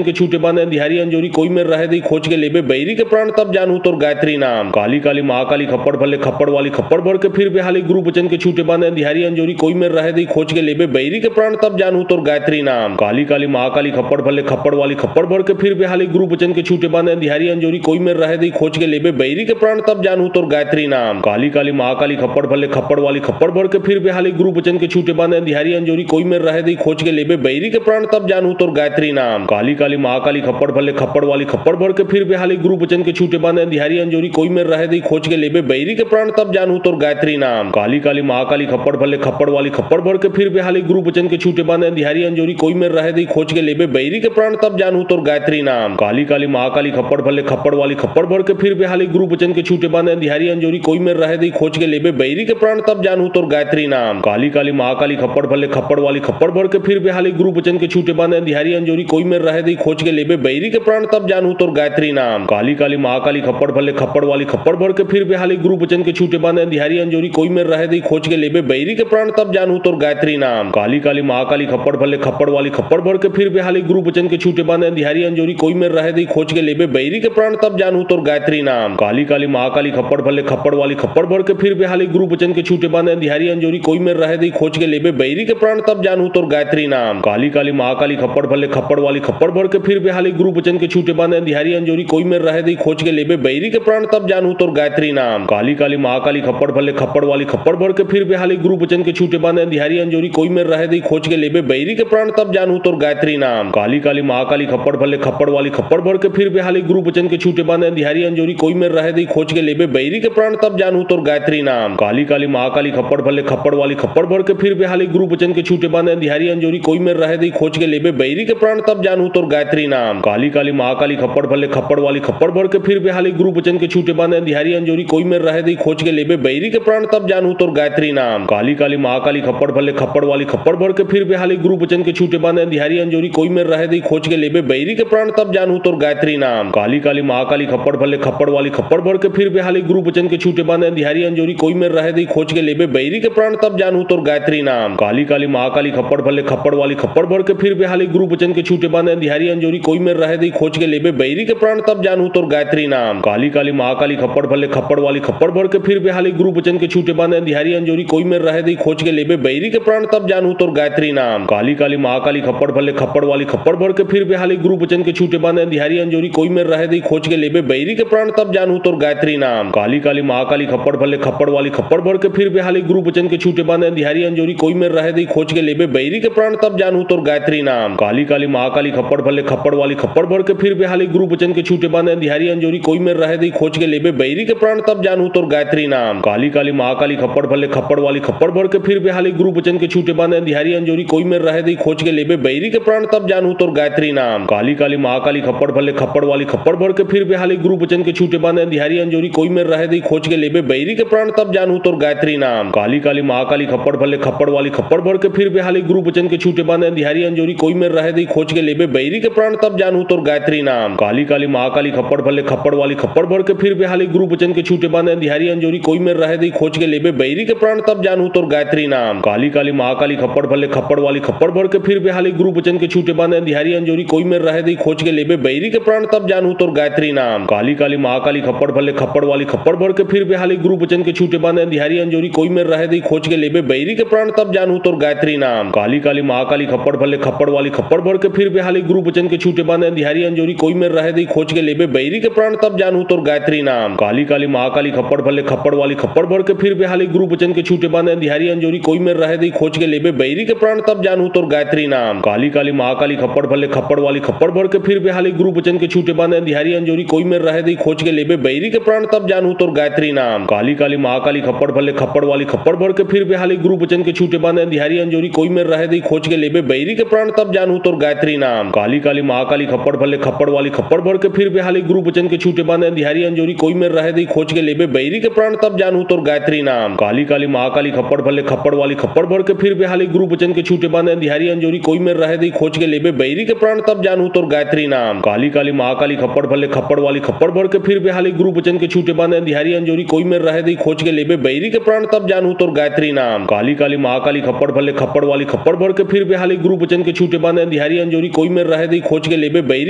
के छूटे बांधे अंधियारी अंजोरी कोई में रहे दी खोज के लेबे बैरी के प्राण तब जानू तोर गायत्री नाम काली काली महाकाली खप्पड़ भले खप्पड़ वाली खप्पड़ भर के फिर बेहाली गुरु बचन के छूटे बांधे अंधियारी अंजोरी कोई में रहे दी खोज के लेबे बैरी के प्राण तब जानू तोर गायत्री नाम काली काली महाकाली खप्पड़ भले खप्पड़ वाली खप्पड़ भर के फिर बेहाली गुरु बचन के छूटे बांधे अंधियारी अंजोरी कोई में रहे दी खोज के लेबे बैरी के प्राण तब जानू तोर गायत्री नाम काली काली महाकाली खप्पड़ भले खप्पड़ वाली खप्पड़ भर के फिर बेहाली गुरु बचन के छूटे बांधे अंधियारी अंजोरी कोई में रहे दी खोज के लेबे बैरी के प्राण तब जानू तोर गायत्री नाम काली काली महाकाली खप्पड़ भले खप्पड़ वाली खप्पड़ भर के फिर बेहाली बेहाली गुरु बचन के छूटे बांधे दिहारी अंजोरी कोई में रहे दी खोज के लेबे बैरी के प्राण तब जानू तोर गायत्री नाम काली काली महाकाली खप्पड़ भले खप्पड़ वाली खप्पड़ भर के फिर बेहाली गुरु बचन के छूटे बांधे दिहारी अंजोरी कोई में रहे दी खोज के लेबे बैरी के प्राण तब जानू तोर गायत्री नाम काली काली महाकाली खप्पड़ भले खप्पड़ वाली खप्पड़ भर के फिर बेहाली गुरु बचन के छूटे बांधे दिहारी अंजोरी कोई में रहे दी खोज के लेबे बैरी के प्राण तब जानू तोर गायत्री नाम काली काली महाकाली खप्पड़ भले खप्पड़ वाली खप्पड़ भर के फिर बेहाली गुरु बचन के छूटे बांधे दिहारी अंजोरी कोई में रहे दी खोज के लेबे बैरी के प्राण तब जानू तोर गायत्री नाम काली काली महाकाली खप्पड़ भले खप्पड़ वाली खप्पड़ भर के फिर बेहाली गुरु बचन के छूटे बांधे दिहारी अंजोरी कोई में रहे दी खोज के लेबे बैरी के प्राण तब जानू तोर गायत्री नाम काली काली महाकाली खप्पड़ भले खप्पड़ वाली खप्पड़ भर के फिर बेहाली गुरु बचन के छूटे बांधे दिहारी अंजोरी कोई में रहे दी खोज के लेबे बैरी के प्राण तब जानू तोर गायत्री नाम काली काली महाकाली खप्पड़ भले खप्पड़ वाली खप्पड़ भर के फिर बेहाली गुरु बचन के छूटे बांधे दिहारी अंजोरी कोई में रहे दी खोज के लेबे बैरी के प्राण तब जानू तोर गायत्री नाम काली काली महाकाली खप्पड़ भले खप्पड़ वाली खप्पड़ भर के फिर बेहाली गुरु बचन के छूटे बांधे दिहारी अंजोरी कोई में रहे दी खोज के लेबे बैरी के प्राण तब जानू तोर गायत्री नाम काली काली महाकाली खप्पड़ भले खप्पड़ वाली खप्पड़ भर के फिर बेहाली गुरु बचन के छूटे बांधे दिहारी अंजोरी कोई में रहे दी खोज के लेबे बैरी के प्राण तब जानू तोर गायत्री नाम काली काली महाकाली खप्पड़ भले खप्पड़ वाली खप्पड़ भर के फिर बेहाली गुरु बचन के छूटे बांधे दिहारी अंजोरी कोई में रहे दी खोज के लेबे बैरी के प्राण तब जानू तोर गायत्री नाम काली काली महाकाली खप्पड़ भले खप्पड़ वाली खप्पड़ भर के फिर बेहाली गुरु बचन के छूटे बांधे दिहारी अंजोरी कोई में रहे दी खोज के लेबे बैरी के प्राण तब जानू तोर गायत्री नाम काली काली महाकाली खप्पड़ भले खप्पड़ वाली खप्पड़ भर के फिर बेहाली गुरु बचन के छूटे बांधे दिहारी अंजोरी कोई में रहे दी खोज के लेबे बैरी के प्राण तब जानू तोर गायत्री नाम काली काली महाकाली खप्पड़ भले खप्पड़ वाली खप्पड़ भर के फिर बेहाली गुरु बचन के छूटे बांधे दिहारी अंजोरी कोई में रहे दी खोज के लेबे बैरी के प्राण तब जानू तोर गायत्री नाम काली काली महाकाली खप्पड़ भले खप्पड़ वाली खप्पड़ भर के फिर बेहाली गुरु बचन के छूटे बांधे दिहारी अंजोरी कोई में रहे दी खोज के लेबे बैरी के प्राण तब जानू तोर गायत्री नाम काली काली महाकाली खप्पड़ भले खप्पड़ वाली खप्पड़ भर के फिर बेहाली गुरु बचन के छूटे बांधे दिहारी अंजोरी कोई में रहे दी खोज के लेबे बैरी के प्राण तब जानू तोर गायत्री नाम काली काली महाकाली खप्पड़ भले खप्पड़ वाली खप्पड़ भर के फिर बेहाली गुरु बचन के छूटे बांधे दिहारी अंजोरी कोई में रहे दी खोज के लेबे बैरी के प्राण तब जानू तोर गायत्री नाम काली काली महाकाली खप्पड़ भले खप्पड़ वाली खप्पड़ भर के फिर बेहाली गुरु बचन के छूटे बांधे दिहारी अंजोरी कोई में रहे दी खोज के लेबे बैरी के प्राण तब जानू तोर गायत्री नाम काली काली महाकाली खप्पड़ भले खप्पड़ वाली खप्पड़ भर के फिर बेहाली गुरु बचन के छूटे बांधे दिहारी अंजोरी कोई में रहे दी खोज के लेबे बैरी के प्राण तब जानू तोर गायत्री नाम काली काली महाकाली खप्पड़ भले खप्पड़ वाली खप्पड़ भर के फिर बेहाली गुरु बचन के छूटे बांधे दिहारी अंजोरी कोई में रहे दी खोज के लेबे बैरी के प्राण तब जानू तोर गायत्री नाम काली काली महाकाली खप्पड़ भले खप्पड़ वाली खप्पड़ भर के फिर बेहाली गुरु बचन के छूटे बांधे दिहारी अंजोरी कोई में रहे दी खोज के लेबे बैरी के प्राण तब जानू तोर गायत्री नाम काली काली महाकाली खप्पड़ भले खप्पड़ वाली खप्पड़ भर के फिर बेहाली गुरु बचन के छूटे बांधे दिहारी अंजोरी कोई में रहे दी खोज के लेबे बैरी के प्राण तब जानू तोर गायत्री नाम काली काली महाकाली खप्पड़ भले खप्पड़ वाली खप्पड़ भर के फिर बेहाली गुरु बचन के छूटे बांधे दिहारी अंजोरी कोई में रहे दी खोज के लेबे बैरी के प्राण तब जानू तोर गायत्री नाम काली काली महाकाली खप्पड़ भले खप्पड़ वाली खप्पड़ भर के फिर बेहाली गुरु बचन के छूटे बांधे दिहारी अंजोरी कोई में रहे दी खोज के लेबे बैरी के प्राण तब जानू तोर गायत्री नाम काली काली महाकाली खप्पड़ भले खप्पड़ वाली खप्पड़ भर के फिर बेहाली गुरु बचन के छूटे बांधे दिहारी अंजोरी कोई में रहे दी खोज के लेबे बैरी के प्राण तब जानू तोर गायत्री नाम काली काली महाकाली खप्पड़ भले खप्पड़ वाली खप्पड़ भर के फिर बेहाली गुरु बचन के छूटे बांधे दिहारी अंजोरी कोई में रहे दी खोज के लेबे बैरी के प्राण तब जानू तोर गायत्री नाम काली काली महाकाली खप्पड़ भले खप्पड़ वाली खप्पड़ भर के फिर बेहाली गुरु बचन के छूटे बांधे दिहारी अंजोरी कोई में रहे दी खोज के लेबे बैरी के प्राण तब जानू तोर गायत्री नाम काली काली महाकाली खप्पड़ भले खप्पड़ वाली खप्पड़ भर के फिर बेहाली गुरु बचन के छूटे बांधे दिहारी अंजोरी कोई में रहे दी खोज के लेबे बैरी के प्राण तब जानू तोर गायत्री नाम काली काली महाकाली खप्पड़ भले खप्पड़ वाली खप्पड़ भर के फिर बेहाली गुरु बचन के छूटे बांधे दिहारी अंजोरी कोई में रहे दी खोज के लेबे बैरी के प्राण तब जानू तोर गायत्री नाम काली काली महाकाली खप्पड़ भले खप्पड़ वाली खप्पड़ भर के फिर बेहाली गुरु बचन के छूटे बांधे दिहारी अंजोरी कोई में रहे दी खोज के लेबे बैरी के प्राण तब जानू तोर गायत्री नाम काली काली महाकाली खप्पड़ भले खप्पड़ वाली खप्पड़ भर के फिर बेहाली गुरु बचन के छूटे बांधे दिहारी अंजोरी कोई में रहे दी खोज के लेबे बैरी के प्राण तब जानू तोर गायत्री नाम काली काली महाकाली खप्पड़ भले खप्पड़ वाली खप्पड़ भर के फिर बेहाली गुरु बचन के छूटे बांधे दिहारी अंजोरी कोई में रहे दी खोज के लेबे बैरी के प्राण तब जानू तोर गायत्री नाम काली काली महाकाली खप्पड़ भले खप्पड़ वाली खप्पड़ भर के फिर बेहाली गुरु बचन के छूटे बांधे दिहारी अंजोरी कोई में रहे दी खोज के लेबे बैरी के प्राण तब जानू तोर गायत्री नाम काली काली महाकाली खप्पड़ भले खप्पड़ वाली खप्पड़ भर के फिर बेहाली गुरु बचन के छूटे बांधे दिहारी अंजोरी कोई में रहे दी खोज के लेबे बैरी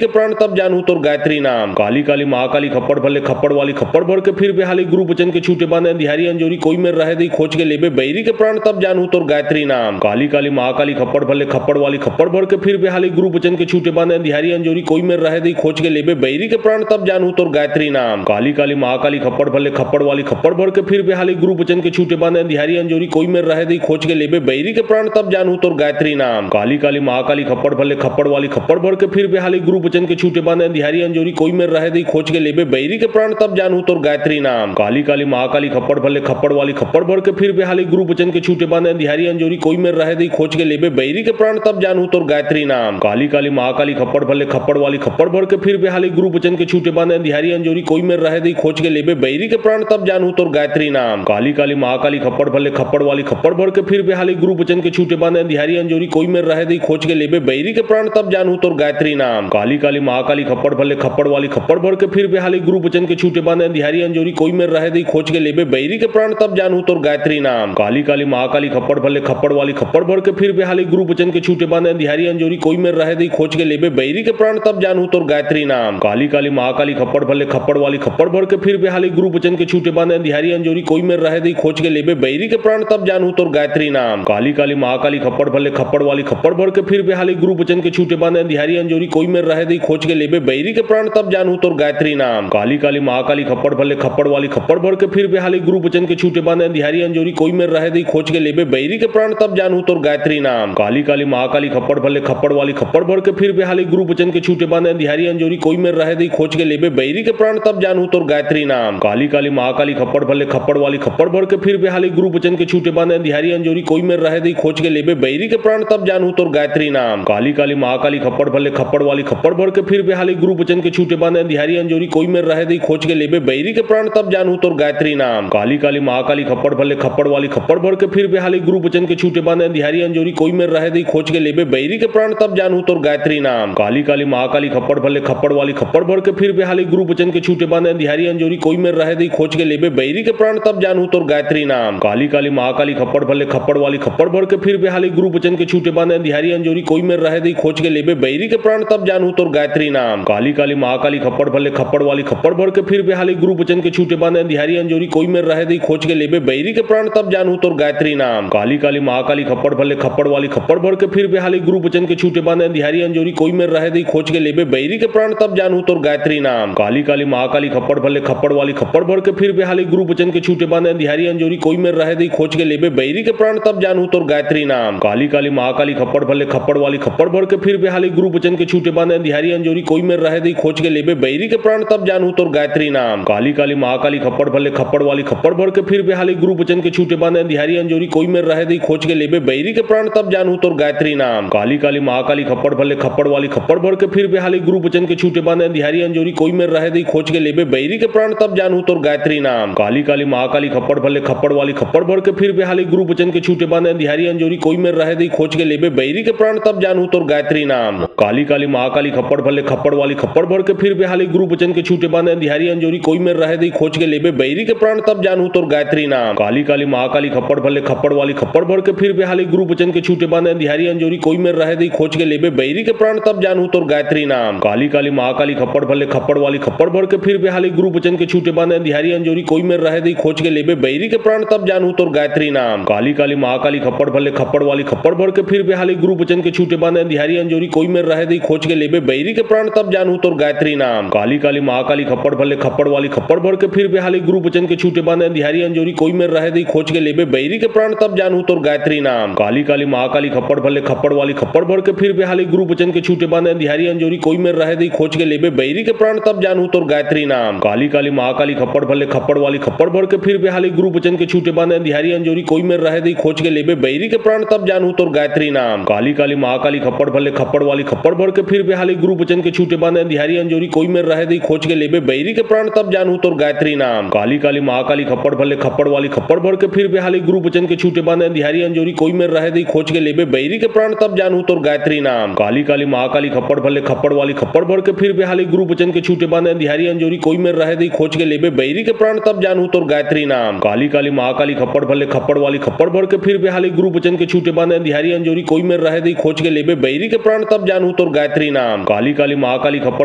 के प्राण तब जानू तोर गायत्री नाम काली काली महाकाली खप्पड़ भले खप्पड़ वाली खप्पड़ भर के फिर बेहाली गुरु बचन के छूटे बांधे दिहारी अंजोरी कोई में रहे दी खोज के लेबे बैरी के प्राण तब जानू तोर गायत्री नाम काली काली महाकाली खप्पड़ भले खप्पड़ वाली खप्पड़ भर के फिर बेहाली गुरु बचन के छूटे बांधे दिहारी अंजोरी कोई में रहे दी खोज के लेबे बैरी के प्राण तब जानू तोर गायत्री नाम काली काली महाकाली खप्पड़ भले खप्पड़ वाली खप्पड़ भर के फिर बेहाली गुरु बचन के छूटे बांधे दिहारी अंजोरी कोई में रहे दी खोज के लेबे बैरी के प्राण तब जानू तोर गायत्री नाम काली काली महाकाली खप्पड़ भले खप्पड़ वाली खप्पड़ भर के फिर बेहाली गुरु बचन के छूटे बांधे दिहारी अंजोरी कोई कोई में रहे दी खोज के लेबे बैरी के प्राण तब जानू तोर गायत्री नाम। काली काली महाकाली खप्पड़ भले खप्पड़ वाली खप्पड़ भर के फिर बेहाली गुरु बचन के छूटे बांधे अंधियारी अंजोरी कोई में रहे दी खोज के लेबे बैरी के प्राण तब जानू तोर गायत्री नाम। काली काली महाकाली खप्पड़ भले खप्पड़ वाली खप्पड़ भर के फिर बेहाली गुरु बचन के छूटे बांधे अंधियारी अंजोरी कोई में रहे दी खोज के लेबे बैरी के प्राण तब जानू तोर गायत्री नाम। काली काली महाकाली खप्पड़ भले खप्पड़ वाली खप्पड़ भर के फिर बेहाली गुरु बचन के छूटे बांधे अंधियारी अंजोरी कोई में रहे दी खोज के लेबे बैरी के प्राण तब जानू तोर गायत्री नाम। काली काली महाकाली खप्पड़ भले खप्पड़ वाली खप्पड़ भर के फिर बेहाली गुरु बचन के छूटे बांधे अंधियारी अंजोरी कोई में रहे दी खोज के लेबे बैरी के प्राण तब जानू तोर गायत्री नाम। काली काली महाकाली खप्पड़ भले खप्पड़ वाली खप्पड़ भर के फिर बेहाली गुरु बचन के छूटे बांधे अंधियारी अंजोरी कोई में रहे दी खोज के लेबे बैरी के प्राण तब जानू तोर गायत्री नाम। काली काली महाकाली खप्पड़ भले खप्पड़ वाली खप्पड़ भर के फिर बेहाली गुरु बचन के छूटे बांधे अंधियारी अंजोरी कोई में रहे दी खोज के लेबे बैरी के प्राण तब जानू तोर गायत्री नाम। काली काली महाकाली खप्पड़ भले खप्पड़ वाली खप्पड़ भर के फिर बेहाली गुरु बचन के छूटे बांधे अंधियारी अंजोरी कोई में रहे दी खोज के लेबे बैरी के प्राण तब जानू तोर गायत्री नाम। काली काली महाकाली खप्पड़ भले खप्पड़ वाली खप्पड़ भर के फिर बेहाली गुरु बचन के छूटे बांधे अंधियारी अंजोरी कोई में रहे दी खोज के लेबे बैरी के प्राण तब जानू तोर गायत्री नाम। काली काली महाकाली खप्पड़ भले खप्पड़ वाली खप्पड़ भर के फिर बेहाली गुरु बचन के छूटे बांधे अंधियारी अंजोरी कोई में रहे दी खोज के लेबे बैरी के प्राण तब जानू तोर गायत्री नाम। काली काली महाकाली खप्पड़ भले खप्पड़ वाली खप्पड़ भर के फिर बेहाली गुरु बचन के छूटे बांधे अंधियारी अंजोरी कोई में रहे दी खोज के लेबे बैरी के प्राण तब जानू तोर गायत्री नाम। काली काली महाकाली खप्पड़ भले खप्पड़ वाली खप्पड़ भर के फिर बेहाली गुरु बचन के छूटे बांधे अंधियारी अंजोरी कोई में रहे दी खोज के लेबे बैरी के प्राण तब जानू तोर गायत्री नाम। काली काली महाकाली खप्पड़ भले खप्पड़ वाली खप्पड़ भर के फिर बेहाली गुरु बचन के छूटे बांधे अंधियारी अंजोरी कोई में रहे दी खोज के लेबे बैरी के प्राण तब जानू तोर गायत्री नाम। काली काली महाकाली खप्पड़ भले खप्पड़ वाली खप्पड़ भर के फिर बेहाली गुरु बचन के छूटे बांधे अंधियारी अंजोरी कोई में रहे दी खोज के लेबे बैरी के प्राण तब जानू तोर गायत्री नाम। काली काली महाकाली खप्पड़ भले खप्पड़ वाली खप्पड़ भर के फिर बेहाली गुरु बचन के छूटे बांधे अंधियारी अंजोरी कोई में रहे दी खोज के लेबे बैरी के प्राण तब जानू तोर गायत्री नाम। काली काली महाकाली खप्पड़ भले खप्पड़ वाली खप्पड़ भर के फिर बेहाली गुरु बचन के छूटे बांधे अंधियारी अंजोरी कोई में रहे दी खोज के लेबे बैरी के प्राण तब जानू तोर गायत्री नाम। काली काली महाकाली खप्पड़ भले खप्पड़ वाली खप्पड़ भर के फिर बेहाली गुरु बचन के छूटे बांधे अंधियारी अंजोरी कोई में रहे दी खोज के लेबे बैरी के प्राण तब जानू तोर गायत्री नाम। काली काली महाकाली खप्पड़ भले खप्पड़ वाली खप्पड़ भर के फिर बेहाली गुरु बचन के छूटे बांधे अंधियारी अंजोरी कोई में रहे दी खोज के लेबे बैरी के प्राण तब जानू तोर गायत्री नाम। काली काली महाकाली खप्पड़ भले खप्पड़ वाली खप्पड़ भर के फिर बेहाली गुरु बचन के छूटे बांधे अंधियारी अंजोरी कोई में रहे दी खोज के लेबे बैरी के प्राण तब जानू तोर गायत्री नाम। काली काली महाकाली खप्पड़ भले खप्पड़ वाली खप्पड़ भर के फिर बेहाली गुरु बचन के छूटे बांधे अंधियारी अंजोरी कोई में रहे दी खोज के लेबे बैरी के प्राण तब जानू तोर गायत्री नाम। काली काली महाकाली खप्पड़ भले खप्पड़ वाली खप्पड़ भर के फिर बेहाली गुरु बचन के छूटे बांधे अंधियारी अंजोरी कोई में रहे दी खोज के लेबे बैरी के प्राण तब जानू तोर गायत्री नाम। काली काली महाकाली खप्पड़ भले खप्पड़ वाली खप्पड़ भर के फिर बेहाली गुरु बचन के छूटे बांधे अंधियारी अंजोरी कोई में रहे दी खोज के लेबे बैरी के प्राण तब जानू तोर गायत्री नाम। काली काली महाकाली खप्पड़ भले खप्पड़ वाली खप्पड़ भर के फिर बेहाली गुरु बचन के छूटे बांधे अंधियारी अंजोरी कोई में रहे दी खोज के लेबे बैरी के प्राण तब जानू तोर गायत्री नाम। काली काली महाकाली खप्पड़ भले खप्पड़ वाली खप्पड़ भर के फिर बेहाली गुरु बचन के छूटे बांधे अंधियारी अंजोरी कोई में रहे दी खोज के लेबे बैरी के प्राण तब जानू तोर गायत्री नाम। काली काली महाकाली खप्पड़ भले खप्पड़ वाली खप्पड़ भर के फिर बेहाली गुरु बचन के छूटे बांधे अंधियारी अंजोरी कोई में रहे दी खोज के लेबे बैरी के प्राण तब जानू तोर गायत्री नाम। काली काली महाकाली खप्पड़ भले खप्पड़ वाली खप्पड़ भर के फिर बेहाली गुरु बचन के छूटे बांधे अंधियारी अंजोरी कोई में रहे दी खोज के लेबे बैरी के प्राण तब जानू तोर गायत्री नाम। काली काली महाकाली खप्पड़ भले खप्पड़ वाली खप्पड़ भर के फिर बेहाली गुरु बचन के छूटे बांधे अंधियारी अंजोरी कोई में रहे दी खोज के लेबे बैरी के प्राण तब जानू तोर गायत्री नाम। काली काली महाकाली खप्पड़ भले खप्पड़ वाली खप्पड़ भर के फिर बेहाली गुरु बचन के छूटे बांधे अंधियारी अंजोरी कोई में रहे दी खोज के लेबे बैरी के प्राण तब जानू तोर गायत्री नाम। काली काली महाकाली खप्पड़ भले खप्पड़ वाली खप्पड़ भर के फिर बेहाली गुरु बचन के छूटे बांधे अंधियारी अंजोरी कोई में रहे दी खोज के लेबे बैरी के प्राण तब जानू तोर गायत्री नाम। काली काली महाकाली खप्पड़ भले खप्पड़ वाली खप्पड़ भर के फिर बेहाली गुरु बचन के छूटे बांधे अंधियारी अंजोरी कोई में रहे दी खोज के लेबे बैरी के प्राण तब जानू तोर गायत्री नाम। काली काली महाकाली खप्पड़ भले खप्पड़ वाली खप्पड़ भर के फिर बेहाली गुरु बचन के छूटे बांधे अंधियारी अंजोरी कोई में रहे दी खोज के लेबे बैरी के प्राण तब जानू तोर गायत्री नाम। काली काली महाकाली खप्पड़ भले खप्पड़ वाली खप्पड़ भर के फिर बेहाली गुरु बचन के छूटे बांधे अंधियारी अंजोरी कोई में रहे दी खोज के लेबे बैरी के प्राण तब जानू तोर गायत्री नाम। काली काली महाकाली खप्पड़ भले खप्पड़ वाली खप्पड़ भर के फिर बेहाली गुरु बचन के छूटे बांधे अंधियारी अंजोरी कोई में रहे दी खोज के लेबे बैरी के प्राण तब जानू तोर गायत्री नाम। काली काली महाकाली खप्पड़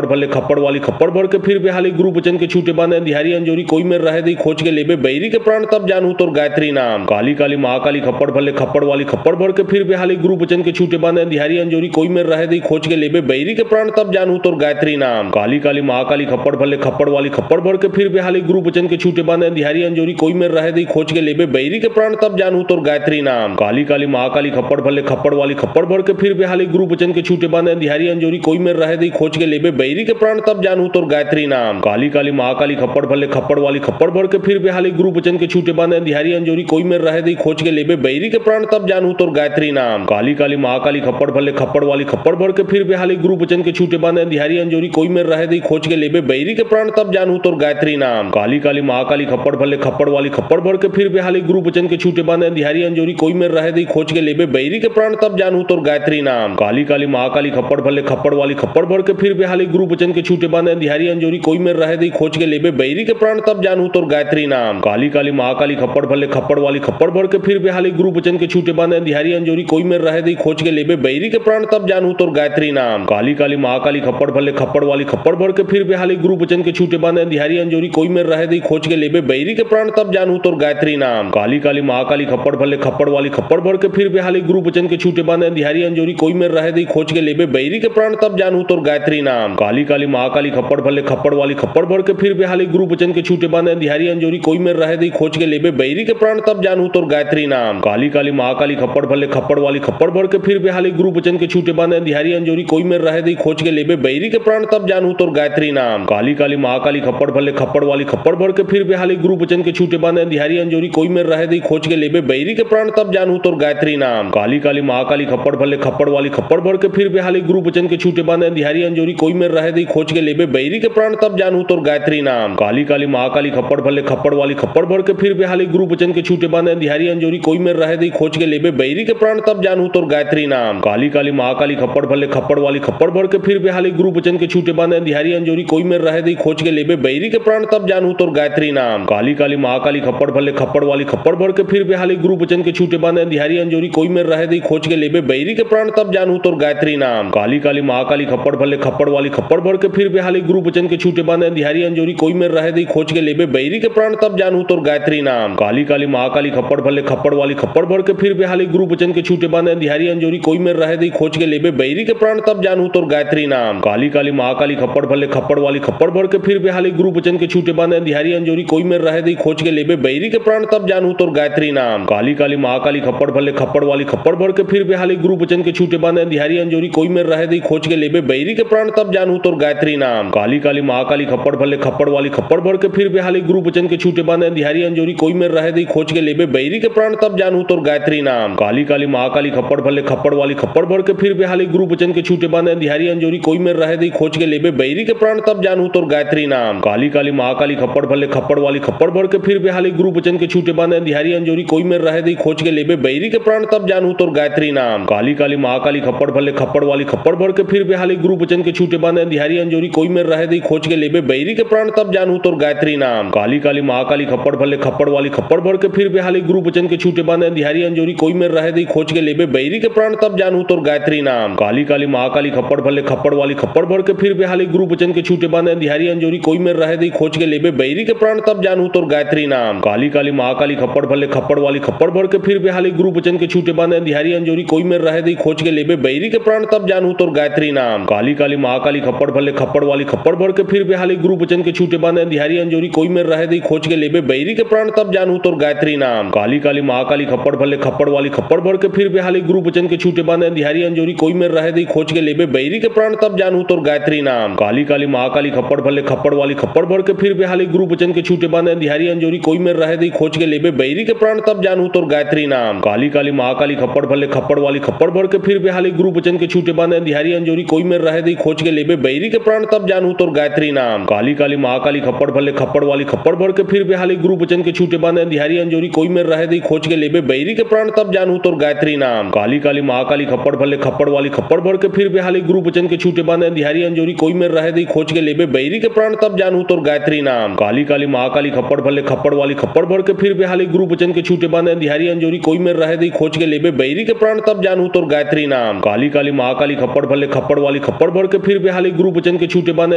भले खप्पड़ वाली खप्पड़ भर के फिर बेहाली गुरु बचन के छूटे बांधे अंधियारी अंजोरी कोई में रहे दी खोज के लेबे बैरी के प्राण तब जानू तोर गायत्री नाम। काली काली महाकाली खप्पड़ भले खप्पड़ वाली खप्पड़ भर के फिर बेहाली गुरु बचन के छूटे बांधे अंधियारी अंजोरी कोई में रहे दी खोज के लेबे बैरी के प्राण तब जानू तोर गायत्री नाम। काली काली महाकाली खप्पड़ भले खप्पड़ वाली खप्पड़ भर के फिर बेहाली गुरु बचन के छूटे बांधे अंधियारी अंजोरी कोई में रहे दी खोज के लेबे बैरी के प्राण तब जानू तोर गायत्री नाम। काली काली महाकाली खप्पड़ भले खप्पड़ वाली खप्पड़ भर के फिर बेहाली गुरु बचन के छूटे बांधे अंधियारी अंजोरी कोई में रहे दी खोज के लेबे बैरी के प्राण तब जानू तोर गायत्री नाम। काली काली महाकाली खप्पड़ भले खप्पड़ वाली खप्पड़ भर के फिर बेहाली गुरु बचन के छूटे बांधे अंधियारी अंजोरी कोई में रहे दी खोज के लेबे बैरी के प्राण तब जानू तोर गायत्री नाम। काली काली महाकाली खप्पड़ भले खप्पड़ वाली खप्पड़ भर के फिर बेहाली गुरु बचन के छूटे बांधे अंधियारी अंजोरी कोई में रहे दी खोज के लेबे बैरी के प्राण तब जानू तोर गायत्री नाम। काली काली महाकाली खप्पड़ भले खप्पड़ वाली खप्पड़ भर के फिर बेहाली गुरु बचन के छूटे बांधे अंधियारी अंजोरी कोई में रहे दी खोज के लेबे बैरी के प्राण तब जानू तोर गायत्री नाम। काली काली महाकाली खप्पड़ भले खप्पड़ वाली खप्पड़ भर के फिर बेहाली गुरु बचन के छूटे बांधे अंधियारी अंजोरी कोई में रहे दी खोज के लेबे बैरी के प्राण तब जानू तोर गायत्री नाम। काली काली महाकाली खप्पड़ भले खप्पड़ वाली खप्पड़ भर के फिर बेहाली गुरु बचन के छूटे बांधे अंधियारी अंजोरी कोई में रहे दी खोज के लेबे बैरी के प्राण तब जानू तोर गायत्री नाम। काली काली महाकाली खप्पड़ भले खप्पड़ वाली खप्पड़ भर के फिर बेहाली गुरु बचन के छूटे बांधे अंधियारी अंजोरी कोई में रहे दी खोज के लेबे बैरी के प्राण तब जानू तोर गायत्री नाम। काली काली महाकाली खप्पड़ भले खप्पड़ वाली खप्पड़ भर के फिर बेहाली गुरु बचन के छूटे बांधे अंधियारी अंजोरी कोई में रहे दी खोज के लेबे बैरी के प्राण तब जानू तोर गायत्री नाम। काली काली महाकाली खप्पड़ भले खप्पड़ वाली खप्पड़ भर के फिर बेहाली गुरु बचन के छूटे बांधे अंधियारी अंजोरी कोई में रहे दी खोज के लेबे बैरी के प्राण तब जानू तोर गायत्री नाम। काली काली महाकाली खप्पड़ भले खप्पड़ वाली खप्पड़ भर के फिर बेहाली गुरु बचन के छूटे बांधे अंधियारी अंजोरी कोई में रहे दी खोज के लेबे बैरी के प्राण तब जानू तोर गायत्री नाम। काली काली महाकाली खप्पड़ भले खप्पड़ वाली खप्पड़ भर के फिर बेहाली गुरु बचन के छूटे बांधे अंधियारी अंजोरी कोई में रहे दी खोज के लेबे बैरी के प्राण तब जानू तोर गायत्री नाम। काली काली महाकाली खप्पड़ भले खप्पड़ वाली खप्पड़ भर के फिर बेहाली गुरु बचन के छूटे बांधे अंधियारी अंजोरी कोई में रहे दी खोज के लेबे बैरी के प्राण तब जानू तोर गायत्री नाम। काली काली महाकाली खप्पड़ भले खप्पड़ वाली खप्पड़ भर के फिर बेहाली गुरु बचन के छूटे बांधे अंधियारी अंजोरी कोई में रहे दी खोज के लेबे बैरी के प्राण तब जानू तोर गायत्री नाम। काली काली महाकाली खप्पड़ भले खप्पड़ वाली खप्पड़ भर के फिर बेहाली गुरु बचन के छूटे बांधे अंधियारी अंजोरी कोई में रहे दी खोज के लेबे बैरी के प्राण तब जानू तोर गायत्री नाम। काली काली महाकाली खप्पड़ भले खप्पड़ वाली खप्पड़ भर के फिर बेहाली गुरु बचन के छूटे बांधे अंधियारी अंजोरी कोई में रहे दी खोज के लेबे बैरी के प्राण तब जानू तोर गायत्री नाम। काली काली महाकाली खप्पड़ भले खप्पड़ वाली खप्पड़ भर के फिर बेहाली गुरु बचन के छूटे बांधे अंधियारी अंजोरी कोई में रहे दी खोज के लेबे बैरी के प्राण तब जानू तोर गायत्री नाम। काली काली महाकाली खप्पड़ भले खप्पड़ वाली खप्पड़ भर के फिर बेहाली गुरु बचन के छूटे बांधे अंधियारी अंजोरी कोई में रहे दी खोज के लेबे बैरी के प्राण तब जानू तोर गायत्री नाम। काली काली महाकाली खप्पड़ भले खप्पड़ वाली खप्पड़ भर के फिर बेहाली गुरु बचन के छूटे बांधे अंधियारी अंजोरी कोई में रहे दी खोज के लेबे बैरी के प्राण तब जानू तोर गायत्री नाम। काली काली महाकाली खप्पड़ भले खप्पड़ वाली खप्पड़ भर के फिर बेहाली गुरु बचन के छूटे बांधे अंधियारी अंजोरी कोई में रहे दी खोज के लेबे बैरी के प्राण तब जानू तोर गायत्री नाम। काली काली महाकाली खप्पड़ भले खप्पड़ वाली खप्पड़ भर के फिर बेहाली गुरु बचन के छूटे बांधे अंधियारी अंजोरी कोई में रहे दी खोज के लेबे बैरी के प्राण तब जानू तोर गायत्री नाम। काली काली महाकाली खप्पड़ भले खप्पड़ वाली खप्पड़ भर के फिर बेहाली गुरु बचन के छूटे बांधे अंधियारी अंजोरी कोई में रहे दी खोज के लेबे बैरी के प्राण तब जानू तोर गायत्री नाम। काली काली महाकाली खप्पड़ भले खप्पड़ वाली खप्पड़ भर के फिर बेहाली गुरु बचन के छूटे बांधे अंधियारी अंजोरी कोई में रहे दी खोज के लेबे बैरी के प्राण तब जानू तोर गायत्री नाम। काली काली महाकाली खप्पड़ भले खप्पड़ वाली खप्पड़ भर के फिर बेहाली गुरु बचन के छूटे बांधे अंधियारी अंजोरी कोई में रहे दी खोज के लेबे बैरी के प्राण तब जानू तोर गायत्री नाम। काली काली महाकाली खप्पड़ भले खप्पड़ वाली खप्पड़ भर के फिर बेहाली गुरु बचन के छूटे बांधे अंधियारी अंजोरी कोई में रहे दी खोज के लेबे बैरी के प्राण तब जानू तोर गायत्री नाम। काली काली महाकाली खप्पड़ भले खप्पड़ वाली खप्पड़ भर के फिर बेहाली गुरु बचन के छूटे बांधे अंधियारी अंजोरी कोई में रहे दी खोज के लेबे बैरी के प्राण तब जानू तोर गायत्री नाम। काली काली महाकाली खप्पड़ भले खप्पड़ वाली खप्पड़ भर के फिर बेहाली गुरु बचन के छूटे बांधे अंधियारी अंजोरी कोई में रहे दी खोज के लेबे बैरी के प्राण तब जानू तोर गायत्री नाम। काली काली महाकाली खप्पड़ भले खप्पड़ वाली खप्पड़ भर के फिर बेहाली गुरु बचन के छूटे बांधे अंधियारी अंजोरी कोई में रहे दी खोज के लेबे बैरी के प्राण तब जानू तोर गायत्री नाम। काली काली महाकाली खप्पड़ भले खप्पड़ वाली खप्पड़ भर के फिर बेहाली गुरु बचन के छूटे बांधे अंधियारी अंजोरी कोई में रहे दी खोज के लेबे बैरी के प्राण तब जानू तोर गायत्री नाम। काली काली महाकाली खप्पड़ भले खप्पड़ वाली खप्पड़ भर के फिर बेहाली गुरु बचन के छूटे बांधे अंधियारी अंजोरी कोई में रहे दी खोज के लेबे बैरी के प्राण तब जानू तोर गायत्री नाम। काली काली महाकाली खप्पड़ भले खप्पड़ वाली खप्पड़ भर के फिर बेहाली गुरु बचन के छूटे बांधे अंधियारी अंजोरी कोई में रहे दी खोज के लेबे बैरी के प्राण तब जानू तोर गायत्री नाम। काली काली महाकाली खप्पड़ भले खप्पड़ वाली खप्पड़ भर के फिर बेहाली गुरु बचन के छूटे बांधे अंधियारी अंजोरी कोई में रहे दी खोज के लेबे बैरी के प्राण तब जानू तोर गायत्री नाम। काली काली महाकाली खप्पड़ भले खप्पड़ वाली खप्पड़ भर के फिर बेहाली गुरु बचन के छूटे बांधे अंधियारी अंजोरी कोई में रहे दी खोज के लेबे बैरी के प्राण तब जानू तोर गायत्री नाम। काली काली महाकाली खप्पड़ भले खप्पड़ वाली खप्पड़ भर के फिर बेहाली गुरु बचन के छूटे बांधे अंधियारी अंजोरी कोई में रहे दी खोज के लेबे बैरी के प्राण तब जानू तोर गायत्री नाम। काली काली महाकाली खप्पड़ भले खप्पड़ वाली खप्पड़ भर के फिर बेहाली गुरु बचन के छूटे बांधे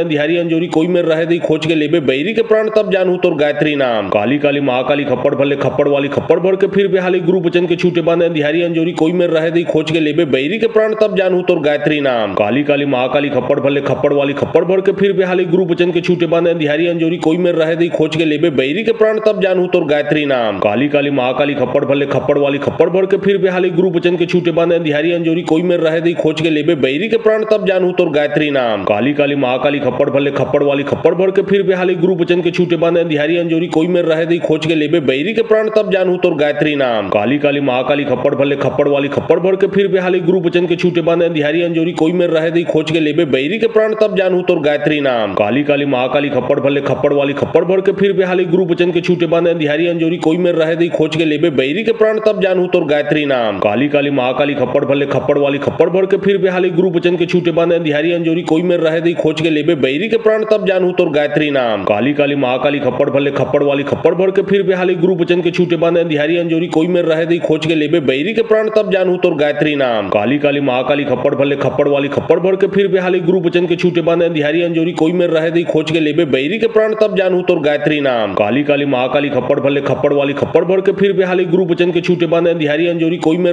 अंधियारी अंजोरी कोई में रहे दी खोज के लेबे बैरी के प्राण तब जानू तोर गायत्री नाम। काली काली महाकाली खप्पड़ भले खप्पड़ वाली खप्पड़ भर के फिर बेहाली गुरु बचन के छूटे बांधे अंधियारी अंजोरी कोई में रहे दी खोज के लेबे बैरी के प्राण तब जानू तोर गायत्री नाम। काली काली महाकाली खप्पड़ भले खप्पड़ वाली खप्पड़ भर के फिर बेहाली गुरु बचन के छूटे बांधे अंधियारी अंजोरी कोई में रहे दी खोज के लेबे बैरी के प्राण तब जानू तोर गायत्री नाम। काली काली महाकाली खप्पड़ भले खप्पड़ वाली खप्पड़ भर के फिर बेहाली गुरु बचन के छूटे बांधे अंधियारी अंजोरी कोई में रहे दी खोज के लेबे बैरी के प्राण तब जानू तोर गायत्री नाम। काली काली महाकाली खप्पड़ भले खप्पड़ वाली खप्पड़ भर के फिर बेहाली गुरु बचन के छूटे बांधे अंधियारी अंजोरी कोई में रहे दी खोज के लेबे बैरी के प्राण तब जानू तोर गायत्री नाम। काली काली महाकाली खप्पड़ भले खप्पड़ वाली खप्पड़ भर के फिर बेहाली गुरु बचन के छूटे बांधे अंधियारी अंजोरी कोई में रहे दी खोज के लेबे बैरी के प्राण तब जानू तोर गायत्री नाम। काली काली महाकाली खप्पड़ भले खप्पड़ वाली खप्पड़ भर के फिर बेहाली गुरु बचन के छूटे बांधे अंधियारी अंजोरी कोई में रहे दी खोज के लेबे बैरी के प्राण तब जानू तोर गायत्री नाम। काली काली महाकाली खप्पड़ भले खप्पड़ वाली खप्पड़ भर के फिर बेहाली गुरु बचन के छूटे बांधे अंधियारी अंजोरी कोई में रहे दी खोज के लेबे बैरी के प्राण तब जानू तोर गायत्री नाम। काली काली महाकाली खप्पड़ भले खप्पड़ वाली खप्पड़ भर के फिर बेहाली गुरु बचन के छूटे बांधे अंधियारी अंजोरी कोई में रहे दी खोज के लेबे बैरी के प्राण तब जानू तोर गायत्री नाम। काली काली महाकाली खप्पड़ भले खप्पड़ वाली खप्पड़ भर के फिर बेहाली गुरु बचन के छूटे बांधे अंधियारी अंजोरी कोई में रहे दी खोज के लेबे बैरी के प्राण तब जानू तोर गायत्री नाम। काली काली महाकाली खप्पड़ भले खप्पड़ वाली खप्पड़ भर के फिर बेहाली गुरु बचन के छूटे बांधे अंधियारी अंजोरी कोई में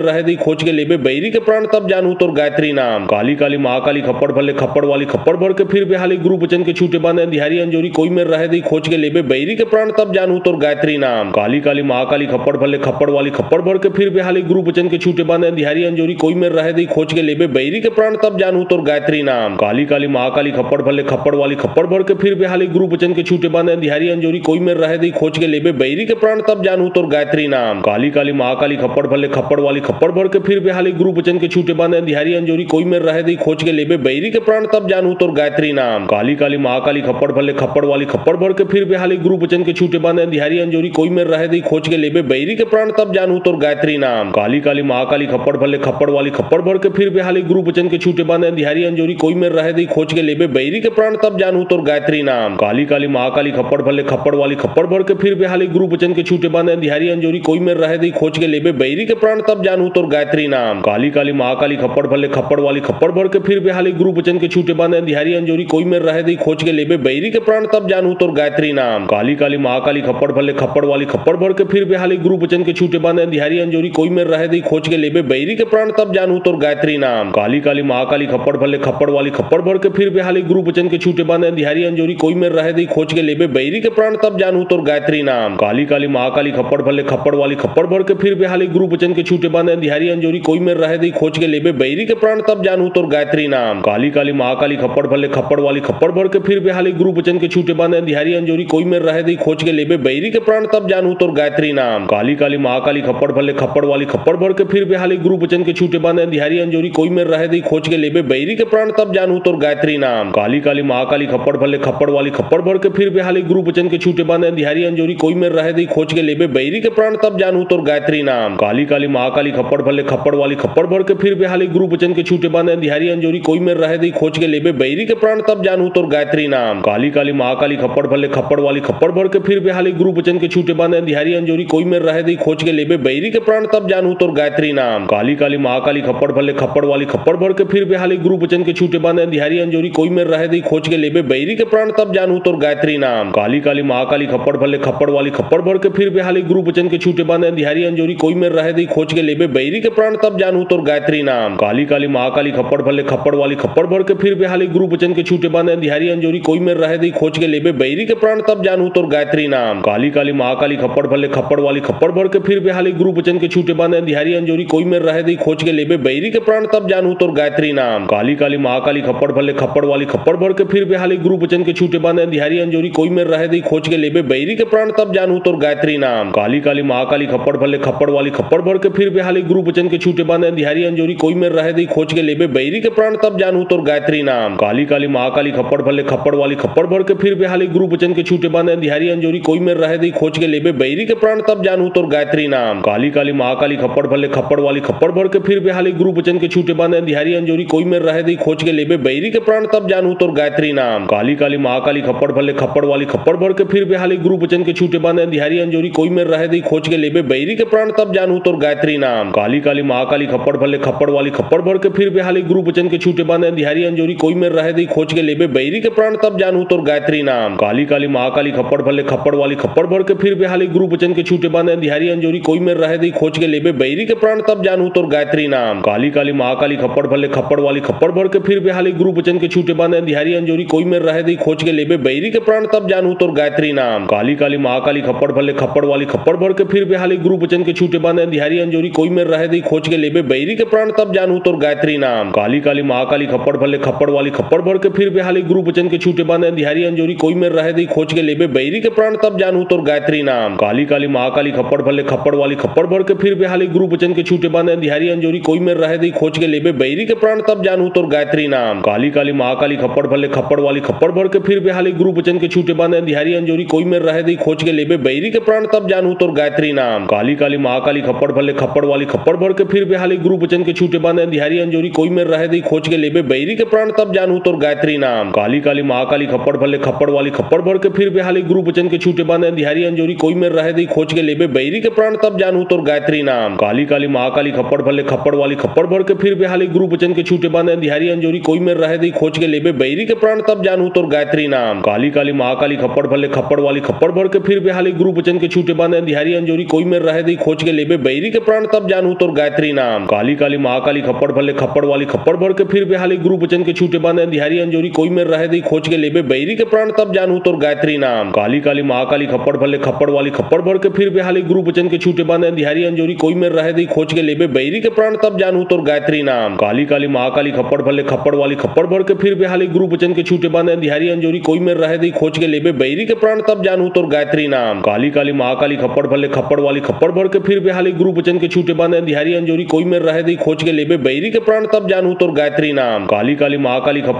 रहे दी खोज के लेबे बैरी के प्राण तब जानू तोर गायत्री नाम। काली काली महाकाली खप्पड़ भले खप्पड़ वाली खप्पड़ भर के फिर बेहाली गुरु बचन के छूटे बांधे अंधियारी अंजोरी कोई में रहे दी खोज के लेबे बैरी के प्राण तब जानू तोर गायत्री नाम। काली काली महाकाली खप्पड़ भले खप्पड़ वाली खप्पड़ भर के फिर बेहाली गुरु बचन के छूटे बांधे अंधियारी अंजोरी कोई में रहे दी खोज के लेबे बैरी के प्राण तब जानू तोर गायत्री नाम। काली काली महाकाली खप्पड़ भले खप्पड़ वाली खप्पड़ भर के फिर बेहाली गुरु बचन के छूटे बांधे अंधियारी अंजोरी कोई में रहे दी खोज के लेबे बैरी के प्राण तब जानू तोर गायत्री नाम। काली काली महाकाली खप्पड़ भले खप्पड़ वाली खप्पड़ भर के फिर बेहाली गुरु बचन के छूटे बांधे अंधियारी अंजोरी कोई में रहे दी खोज के लेबे बैरी के प्राण तब जानू तोर गायत्री नाम। काली काली महाकाली खप्पड़ भले खप्पड़ वाली खप्पड़ भर के फिर बेहाली गुरु बचन के छूटे बांधे अंधियारी अंजोरी कोई में रहे दी खोज के लेबे बैरी के प्राण तब जानू तोर गायत्री नाम। काली काली महाकाली खप्पड़ भले खप्पड़ वाली खप्पड़ भर के फिर बेहाली गुरु बचन के छूटे बांधे अंधियारी अंजोरी कोई में रहे दी खोज के लेबे बैरी के प्राण तब जानू तोर गायत्री नाम। काली काली महाकाली खप्पड़ भले खप्पड़ वाली खप्पड़ भर के फिर बेहाली गुरु बचन के छूटे बांधे अंधियारी अंजोरी कोई में रहे दी खोज के लेबे बैरी के प्राण तब जानू तोर गायत्री नाम। काली काली महाकाली खप्पड़ भले खप्पड़ वाली खप्पड़ भर के फिर बेहाली गुरु बचन के छूटे बांधे अंधियारी अंजोरी कोई में रहे दी खोज के लेबे बैरी के प्राण तब जानू तोर गायत्री नाम। काली काली महाकाली खप्पड़ भले खप्पड़ वाली खप्पड़ भर के फिर बेहाली गुरु बचन के छूटे बांधे अंधियारी अंजोरी कोई में रहे दी खोज के लेबे बैरी के प्राण तब जानू तोर गायत्री नाम। काली काली महाकाली खप्पड़ भले खप्पड़ वाली खप्पड़ भर के फिर बेहाली गुरु बचन के छूटे बांधे अंधियारी अंजोरी कोई में रहे दी खोज के लेबे बैरी के प्राण तब जानू तोर गायत्री नाम। काली काली महाकाली खप्पड़ भले खप्पड़ वाली खप्पड़ भर के फिर बेहाली गुरु बचन के छूटे बांधे अंधियारी अंजोरी कोई में रहे दी खोज के लेबे बैरी के प्राण तब जानू तोर गायत्री नाम। काली काली महाकाली खप्पड़ भले खप्पड़ वाली खप्पड़ भर के फिर बेहाली गुरु बचन के छूटे बांधे अंधियारी अंजोरी कोई में रहे दी खोज के लेबे बैरी के प्राण तब जानू तोर गायत्री नाम। काली काली महाकाली खप्पड़ भले खप्पड़ वाली खप्पड़ भर के फिर बेहाली गुरु बचन के छूटे बांधे अंधियारी अंजोरी कोई में रहे दी खोज के लेबे बैरी के प्राण तब जानू तोर गायत्री नाम। काली काली महाकाली खप्पड़ भले खप्पड़ वाली खप्पड़ भर के फिर बेहाली गुरु बचन के छूटे बांधे अंधियारी अंजोरी कोई में रहे दी खोज के लेबे बैरी के प्राण तब जानू तोर गायत्री नाम। काली काली महाकाली खप्पड़ भले खप्पड़ वाली खप्पड़ भर के फिर बेहाली गुरु बचन के छूटे बांधे अंधियारी अंजोरी कोई में रहे दी खोज के लेबे बैरी के प्राण तब जानू तोर गायत्री नाम। काली काली महाकाली खप्पड़ भले खप्पड़ वाली खप्पड़ भर के फिर बेहाली गुरु बचन के छूटे बांधे अंधियारी अंजोरी कोई में रहे दी खोज के लेबे बैरी के प्राण तब जानू तोर गायत्री नाम। काली काली महाकाली खप्पड़ भले खप्पड़ वाली खप्पड़ भर के फिर बेहाली गुरु बचन के छूटे बांधे अंधियारी अंजोरी कोई में रहे दी खोज के लेबे बैरी के प्राण तब जानू तोर गायत्री नाम। काली काली महाकाली खप्पड़ भले खप्पड़ वाली खप्पड़ भर के फिर बेहाली गुरु बचन के छूटे बांधे अंधियारी अंजोरी कोई में रहे दी खोज के लेबे बैरी के प्राण तब जानू तोर गायत्री नाम। काली काली महाकाली खप्पड़ भले खप्पड़ वाली खप्पड़ भर के फिर बेहाली गुरु बचन के छूटे बांधे अंधियारी अंजोरी कोई में रहे दी खोज के लेबे बैरी के प्राण तब जानू तोर गायत्री नाम। काली काली महाकाली खप्पड़ भले खप्पड़ वाली खप्पड़ भर के फिर बेहाली गुरु बचन के छूटे बांधे अंधियारी अंजोरी कोई में रहे दी खोज के लेबे बैरी के प्राण तब जानू तोर गायत्री नाम। काली काली महाकाली खप्पड़ भले खप्पड़ वाली खप्पड़ भर के फिर बेहाली गुरु बचन के छूटे बांधे अंधियारी अंजोरी कोई में रहे दी खोज के लेबे बैरी के प्राण तब जानू तोर गायत्री नाम। काली काली महाकाली खप्पड़ भले खप्पड़ वाली खप्पड़ भर के फिर बेहाली गुरु बचन के छूटे बांधे अंधियारी अंजोरी कोई में रहे दी खोज के लेबे बैरी के प्राण तब जानू तोर गायत्री नाम। काली काली महाकाली खप्पड़ भले खप्पड़ वाली खप्पड़ भर के फिर बेहाली गुरु बचन के छूटे बांधे अंधियारी अंजोरी कोई में रहे दी खोज के लेबे बैरी के प्राण तब जानू तोर गायत्री नाम। काली काली महाकाली खप्पड़ भले खप्पड़ वाली खप्पड़ भर के फिर बेहाली गुरु बचन के छूटे बांधे अंधियारी अंजोरी कोई में रहे दी खोज के लेबे बैरी के प्राण तब जानू तोर गायत्री नाम। काली काली महाकाली खप्पड़ भले खप्पड़ वाली खप्पड़ भर के फिर बेहाली गुरु बचन के छूटे बांधे अंधियारी अंजोरी कोई में रहे दी खोज के लेबे बैरी के प्राण तब जानू तोर गायत्री नाम। काली काली महाकाली खप्पड़ भले खप्पड़ वाली खप्पड़ भर के फिर बेहाली गुरु बचन के छूटे बांधे अंधियारी अंजोरी कोई में रहे दी खोज के लेबे बैरी के प्राण तब जानू तोर गायत्री नाम। काली काली महाकाली खप्पड़ भले खप्पड़ वाली खप्पड़ भर के फिर बेहाली गुरु बचन के छूटे बांधे अंधियारी अंजोरी कोई में रहे दी खोज के लेबे बैरी के प्राण तब जानू तोर गायत्री नाम। काली काली महाकाली खप्पड़ भले खप्पड़ वाली खप्पड़ भर के फिर बेहाली गुरु बचन के छूटे बांधे अंधियारी अंजोरी कोई में रहे दी खोज के लेबे बैरी के प्राण तब जानू तोर गायत्री नाम। काली काली महाकाली खप्पड़ भले खप्पड़ वाली खप्पड़ भर के फिर बेहाली गुरु बचन के छूटे बांधे अंधियारी अंजोरी कोई में रहे दी खोज के लेबे बैरी के प्राण तब जानू तोर गायत्री नाम। काली काली महाकाली खप्पड़ भले खप्पड़ वाली खप्पड़ खप्पड़ भर के फिर बेहाली गुरु बचन के छूटे बांधे अंधियारी अंजोरी कोई में रहे दी खोज के लेबे बैरी के प्राण तब जानू तोर गायत्री नाम काली काली महाकाली खप्पड़ भले खप्पड़ वाली खप्पड़ भर के फिर बेहाली गुरु बचन के छूटे बांधे अंधियारी अंजोरी कोई में रहे दी खोज के लेबे बैरी के प्राण तब जानू तोर गायत्री नाम काली काली महाकाली खप्पड़ भले खप्पड़ वाली खप्पड़ भर के फिर बेहाली गुरु बचन के छूटे बांधे अंधियारी अंजोरी कोई में रहे दी खोज के लेबे बैरी के प्राण तब जानू तोर गायत्री नाम काली काली महाकाली खप्पड़ भले खप्पड़ वाली खप्पड़ भर के फिर बेहाली गुरु बचन के छूटे बांधे अंधियारी अंजोरी कोई में रहे दी खोज के लेबे बैरी के प्राण तब जानू तोर गायत्री नाम काली काली महाकाली खप्पड़ भले खप्पड़ वाली खप्पड़ भर के फिर बेहाली गुरु बचन के छूटे बांधे अंधियारी अंजोरी कोई में रहे दी खोज के लेबे बैरी के प्राण तब जानू तोर गायत्री नाम काली काली महाकाली खप्पड़ भले खप्पड़ वाली खप्पड़ भर के फिर बेहाली गुरु बचन के छूटे बांधे अंधियारी अंजोरी कोई में रहे दी खोज के लेबे बैरी के प्राण तब जानू तोर गायत्री नाम काली काली महाकाली खप्पड़ भले खप्पड़ वाली खप्पड़ भर के फिर बेहाली गुरु बचन के छूटे बांधे अंधियारी अंजोरी कोई में रहे दी खोज के लेबे बैरी के प्राण तब जानू तोर गायत्री नाम काली काली महाकाली खप्पड़ भले खप्पड़ वाली खप्पड़ भर के फिर बेहाली गुरु बचन के छूटे बांधे अंधियारी अंजोरी कोई में रहे दी खोज के लेबे बैरी के प्राण तब जानू तोर गायत्री नाम काली काली महाकाली खप्पड़ भले खप्पड़ वाली खप्पड़ भर के फिर बेहाली गुरु बचन के छूटे बांधे अंधियारी अंजोरी कोई में रहे दी खोज के लेबे बैरी के प्राण तब जानू तोर गायत्री नाम काली काली महाकाली खप्पड़ भले खप्पड़ वाली खप्पड़ भर के फिर बेहाली गुरु बचन के छूटे बांधे अंधियारी अंजोरी कोई में रहे दी खोज के लेबे बैरी के प्राण तब जानू तोर गायत्री नाम काली काली महाकाली खप्पड़ भले खप्पड़ वाली खप्पड़ भर के फिर बेहाली गुरु बचन के छूटे बांधे अंधियारी अंजोरी कोई में रहे दी खोज के लेबे बैरी के प्राण तब जानू तोर गायत्री नाम काली काली महाकाली खप्पड़ भले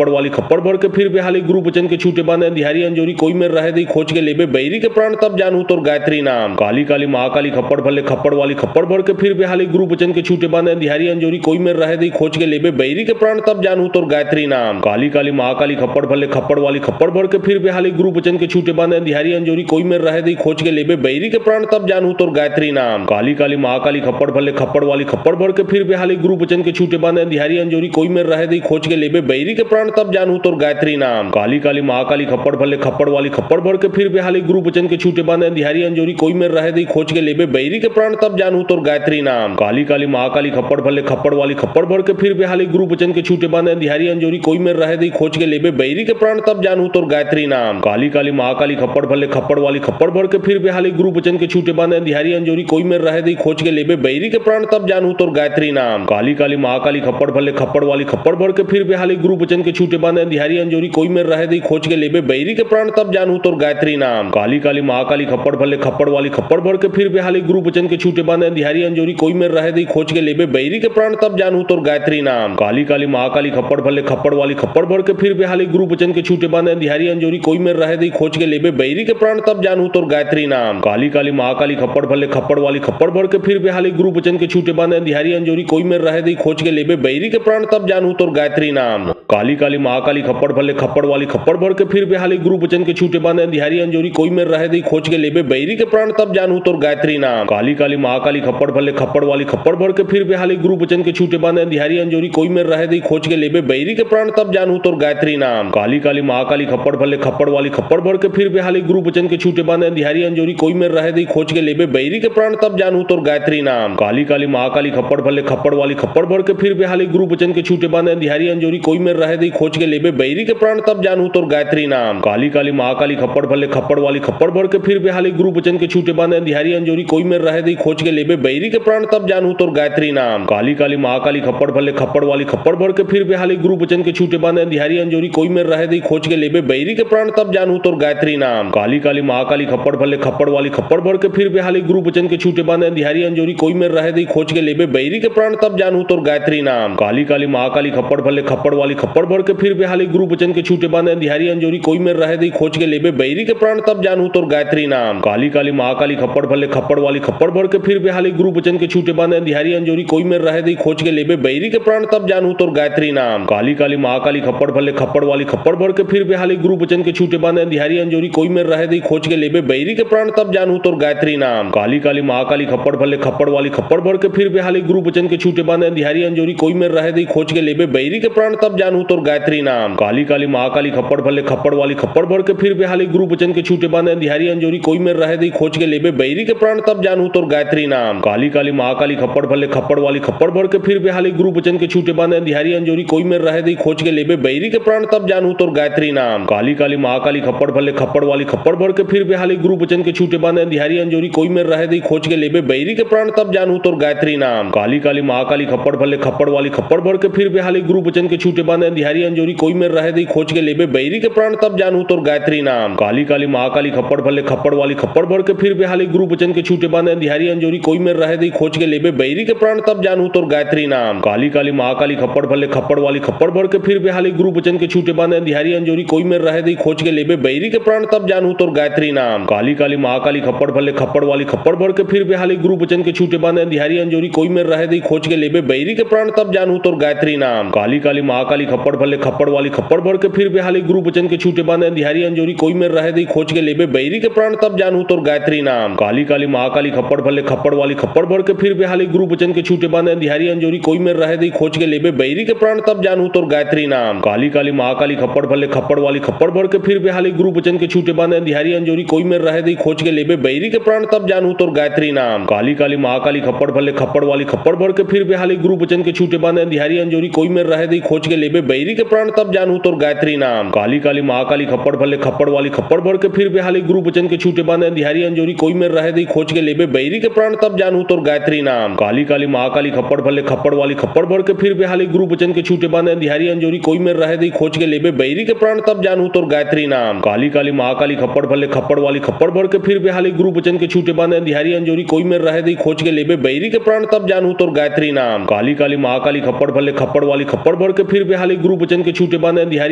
खप्पड़ वाली खप्पड़ भर के फिर बेहाली गुरु बचन के छूटे बांधे अंधियारी अंजोरी कोई में रहे दी खोज के लेबे बैरी के प्राण तब जानू तोर गायत्री नाम काली काली महाकाली खप्पड़ भले खप्पड़ वाली खप्पड़ भर के फिर बेहाली गुरु बचन के छूटे बांधे अंधियारी अंजोरी कोई में रहे दी खोज के लेबे बैरी के प्राण तब जानू तोर गायत्री नाम काली काली महाकाली खप्पड़ भले खप्पड़ वाली खप्पड़ भर के फिर बेहाली गुरु बचन के छूटे बांधे अंधियारी अंजोरी कोई में रहे दी खोज के लेबे बैरी के प्राण तब जानू तोर गायत्री नाम काली काली महाकाली खप्पड़ भले खप्पड़ वाली खप्पड़ भर के फिर बेहाली गुरु बचन के छूटे बांधे अंधियारी अंजोरी कोई में रहे दी खोज के लेबे बैरी के प्राण तब जानू तोर गायत्री नाम काली काली महाकाली खप्पड़ भले खप्पड़ वाली खप्पड़ भर के फिर बेहाली गुरु बचन के छूटे बांधे अंधियारी अंजोरी कोई में रहे दी खोज के लेबे बैरी के प्राण तब जानू तोर गायत्री नाम काली काली महाकाली खप्पड़ भले खप्पड़ वाली खप्पड़ भर के फिर बेहाली गुरु बचन के छूटे बांधे अंधियारी अंजोरी कोई में रहे दी खोज के लेबे बैरी के प्राण तब जानू तोर गायत्री नाम काली काली महाकाली खप्पड़ भले खप्पड़ वाली खप्पड़ भर के फिर बेहाली गुरु बचन के छूटे बांधे अंधियारी अंजोरी कोई में रहे दी खोज के लेबे बैरी के प्राण तब जानू तोर गायत्री नाम काली काली महाकाली खप्पड़ भले खप्पड़ वाली खप्पड़ भर के फिर बेहाली गुरु बचन के छूटे बांधे अंधियारी अंजोरी कोई में रहे दी खोज के लेबे बैरी के प्राण तब जानू तोर गायत्री नाम काली काली महाकाली खप्पड़ भले खप्पड़ वाली खप्पड़ भर के फिर बेहाली गुरु बचन के छूटे बांधे अंधियारी अंजोरी कोई में रहे दी खोज के लेबे बैरी के प्राण तब जानू तोर गायत्री नाम काली काली महाकाली खप्पड़ भले खप्पड़ वाली खप्पड़ भर के फिर बेहाली गुरु बचन के छूटे बांधे अंधियारी अंजोरी कोई में रहे दी खोज के लेबे बैरी के प्राण तब जानू तोर गायत्री नाम काली काली महाकाली खप्पड़ भले खप्पड़ वाली खप्पड़ भर के फिर बेहाली गुरु बचन के छूटे बांधे अंधियारी अंजोरी कोई में रहे दी खोज के लेबे बैरी के प्राण तब जानू तोर गायत्री नाम काली काली महाकाली खप्पड़ भले खप्पड़ वाली खप्पड़ भर के फिर बेहाली गुरु बचन के छूटे बांधे अंधियारी अंजोरी कोई में रहे दी खोज के लेबे बैरी के प्राण तब जानू तोर गायत्री नाम काली काली महाकाली खप्पड़ भले खप्पड़ वाली खप्पड़ भर के फिर बेहाली गुरु बचन के छूटे बांधे अंधियारी अंजोरी कोई में रहे दी खोज के लेबे बैरी के प्राण तब जानू तोर गायत्री नाम काली काली महाकाली खप्पड़ भले खप्पड़ वाली खप्पड़ भर के फिर बेहाली गुरु बचन के छूटे बांधे अंधियारी अंजोरी कोई में रहे दी खोज के लेबे बैरी के प्राण तब जानू तोर गायत्री नाम काली काली महाकाली खप्पड़ भले खप्पड़ वाली खप्पड़ भर के फिर बेहाली गुरु बचन के छूटे बांधे अंधियारी अंजोरी कोई में रहे दी खोज के लेबे बैरी के प्राण तब जानू तोर गायत्री नाम काली काली महाकाली खप्पड़ भले खप्पड़ वाली खप्पड़ भर के फिर बेहाली गुरु बचन के छूटे बांधे अंधियारी अंजोरी कोई में रहे दी खोज के लेबे बैरी के प्राण तब जानू तोर गायत्री नाम काली काली महाकाली खप्पड़ भले खप्पड़ वाली खप्पड़ भर के फिर बेहाली गुरु बचन के छूटे बांधे अंधियारी अंजोरी कोई में रहे दी खोज के लेबे बैरी के प्राण तब जानू तोर गायत्री नाम काली काली महाकाली खप्पड़ भले खप्पड़ वाली खप्पड़ भर के फिर बेहाली गुरु बचन के छूटे बांधे अंधियारी अंजोरी कोई में रहे दी खोज के लेबे बैरी के प्राण तब जानू तोर गायत्री नाम काली काली महाकाली खप्पड़ भले खप्पड़ वाली खप्पड़ भर के फिर बेहाली गुरु बचन के छूटे बांधे अंधियारी अंजोरी कोई में रहे दी खोज के लेबे बैरी के प्राण तब जानू तोर गायत्री नाम काली काली महाकाली खप्पड़ भले खप्पड़ वाली खप्पड़ भर के फिर बेहाली गुरु बचन के छूटे बांधे अंधियारी अंजोरी कोई में रहे दी खोज के लेबे बैरी के प्राण तब जानू तोर गायत्री नाम काली काली महाकाली खप्पड़ भले खप्पड़ वाली खप्पड़ भर के फिर बेहाली गुरु बचन के छूटे बांधे अंधियारी अंजोरी कोई में रहे दी खोज के लेबे बैरी के प्राण तब जानू तोर गायत्री नाम काली काली महाकाली खप्पड़ भले खप्पड़ वाली खप्पड़ भर के फिर बेहाली गुरु बचन के छूटे बांधे अंधियारी अंजोरी कोई में रहे दी खोज के लेबे बैरी के प्राण तब जानू तोर गायत्री नाम काली काली महाकाली खप्पड़ भले खप्पड़ वाली खप्पड़ भर के फिर बेहाली गुरु बचन के छूटे बांधे अंधियारी अंजोरी कोई में रहे दी खोज के लेबे बैरी के प्राण तब जानू तोर गायत्री नाम काली काली महाकाली खप्पड़ भले खप्पड़ वाली खप्पड़ भर के फिर बेहाली गुरु बचन के छूटे बांधे अंधियारी अंजोरी कोई में रहे दी खोज के लेबे बैरी के प्राण तब जानू तोर गायत्री नाम काली काली महाकाली खप्पड़ भले खप्पड़ वाली खप्पड़ भर के फिर बेहाली गुरु बचन के छूटे बांधे अंधियारी अंजोरी कोई में रहे दी खोज के लेबे बैरी के प्राण तब जानू तोर गायत्री नाम काली काली महाकाली खप्पड़ भले खप्पड़ वाली खप्पड़ भर के फिर बेहाली गुरु बचन के छूटे बांधे अंधियारी अंजोरी कोई में रहे दी खोज के लेबे बैरी के प्राण तब जानू तोर गायत्री नाम। काली काली महाकाली खप्पड़ भले खप्पड़ वाली खप्पड़ भर के फिर बेहाली गुरु बचन के छूटे बांधे अंधियारी अंजोरी कोई में रहे दी खोज के लेबे बैरी के प्राण तब जानू तोर गायत्री नाम। काली काली महाकाली खप्पड़ भले खप्पड़ वाली खप्पड़ भर के फिर बेहाली गुरु बचन के छूटे बांधे अंधियारी अंजोरी कोई में रहे दी खोज के लेबे बैरी के प्राण तब जानू तोर गायत्री नाम। काली काली महाकाली खप्पड़ भले खप्पड़ वाली खप्पड़ भर के फिर बेहाली गुरु बचन के छूटे बांधे अंधियारी अंजोरी कोई में रहे दी खोज के लेबे बैरी के प्राण तब जानू तोर गायत्री नाम। काली काली महाकाली खप्पड़ भले खप्पड़ वाली खप्पड़ भर के फिर बेहाली गुरु बचन के छूटे बांधे अंधियारी अंजोरी कोई में रहे दी खोज के लेबे बैरी के प्राण तब जानू तोर गायत्री नाम। काली काली महाकाली खप्पड़ भले खप्पड़ वाली खप्पड़ भर के फिर बेहाली गुरु बचन के छूटे बांधे अंधियारी अंजोरी कोई में रहे दी खोज के लेबे बैरी के प्राण तब जानू तोर गायत्री नाम। काली काली महाकाली खप्पड़ भले खप्पड़ वाली खप्पड़ भर के फिर बेहाली गुरु बचन के छूटे बांधे अंधियारी अंजोरी कोई में रहे दी खोज के लेबे बैरी के प्राण तब जानू तोर गायत्री नाम। काली काली महाकाली खप्पड़ भले खप्पड़ वाली खप्पड़ भर के फिर बेहाली गुरु बचन के छूटे बांधे अंधियारी अंजोरी कोई में रहे दी खोज के लेबे बैरी के प्राण तब जानू तोर गायत्री नाम। काली काली महाकाली खप्पड़ भले खप्पड़ वाली खप्पड़ भर के फिर बेहाली गुरु बचन के छूटे बांधे अंधियारी अंजोरी कोई में रहे दी खोज के लेबे बैरी के प्राण तब जानू तोर गायत्री नाम। काली काली महाकाली खप्पड़ भले खप्पड़ वाली खप्पड़ भर के फिर बेहाली गुरु बचन के छूटे बांधे अंधियारी अंजोरी कोई में रहे दी खोज के लेबे बैरी के प्राण तब जानू तोर गायत्री नाम। काली काली महाकाली खप्पड़ भले खप्पड़ वाली खप्पड़ भर के फिर बेहाली गुरु बचन के छूटे बांधे अंधियारी अंजोरी कोई में रहे दी खोज के लेबे बैरी के प्राण तब जानू तोर गायत्री नाम। काली काली महाकाली खप्पड़ भले खप्पड़ वाली खप्पड़ भर के फिर बेहाली गुरु बचन के छूटे बांधे अंधियारी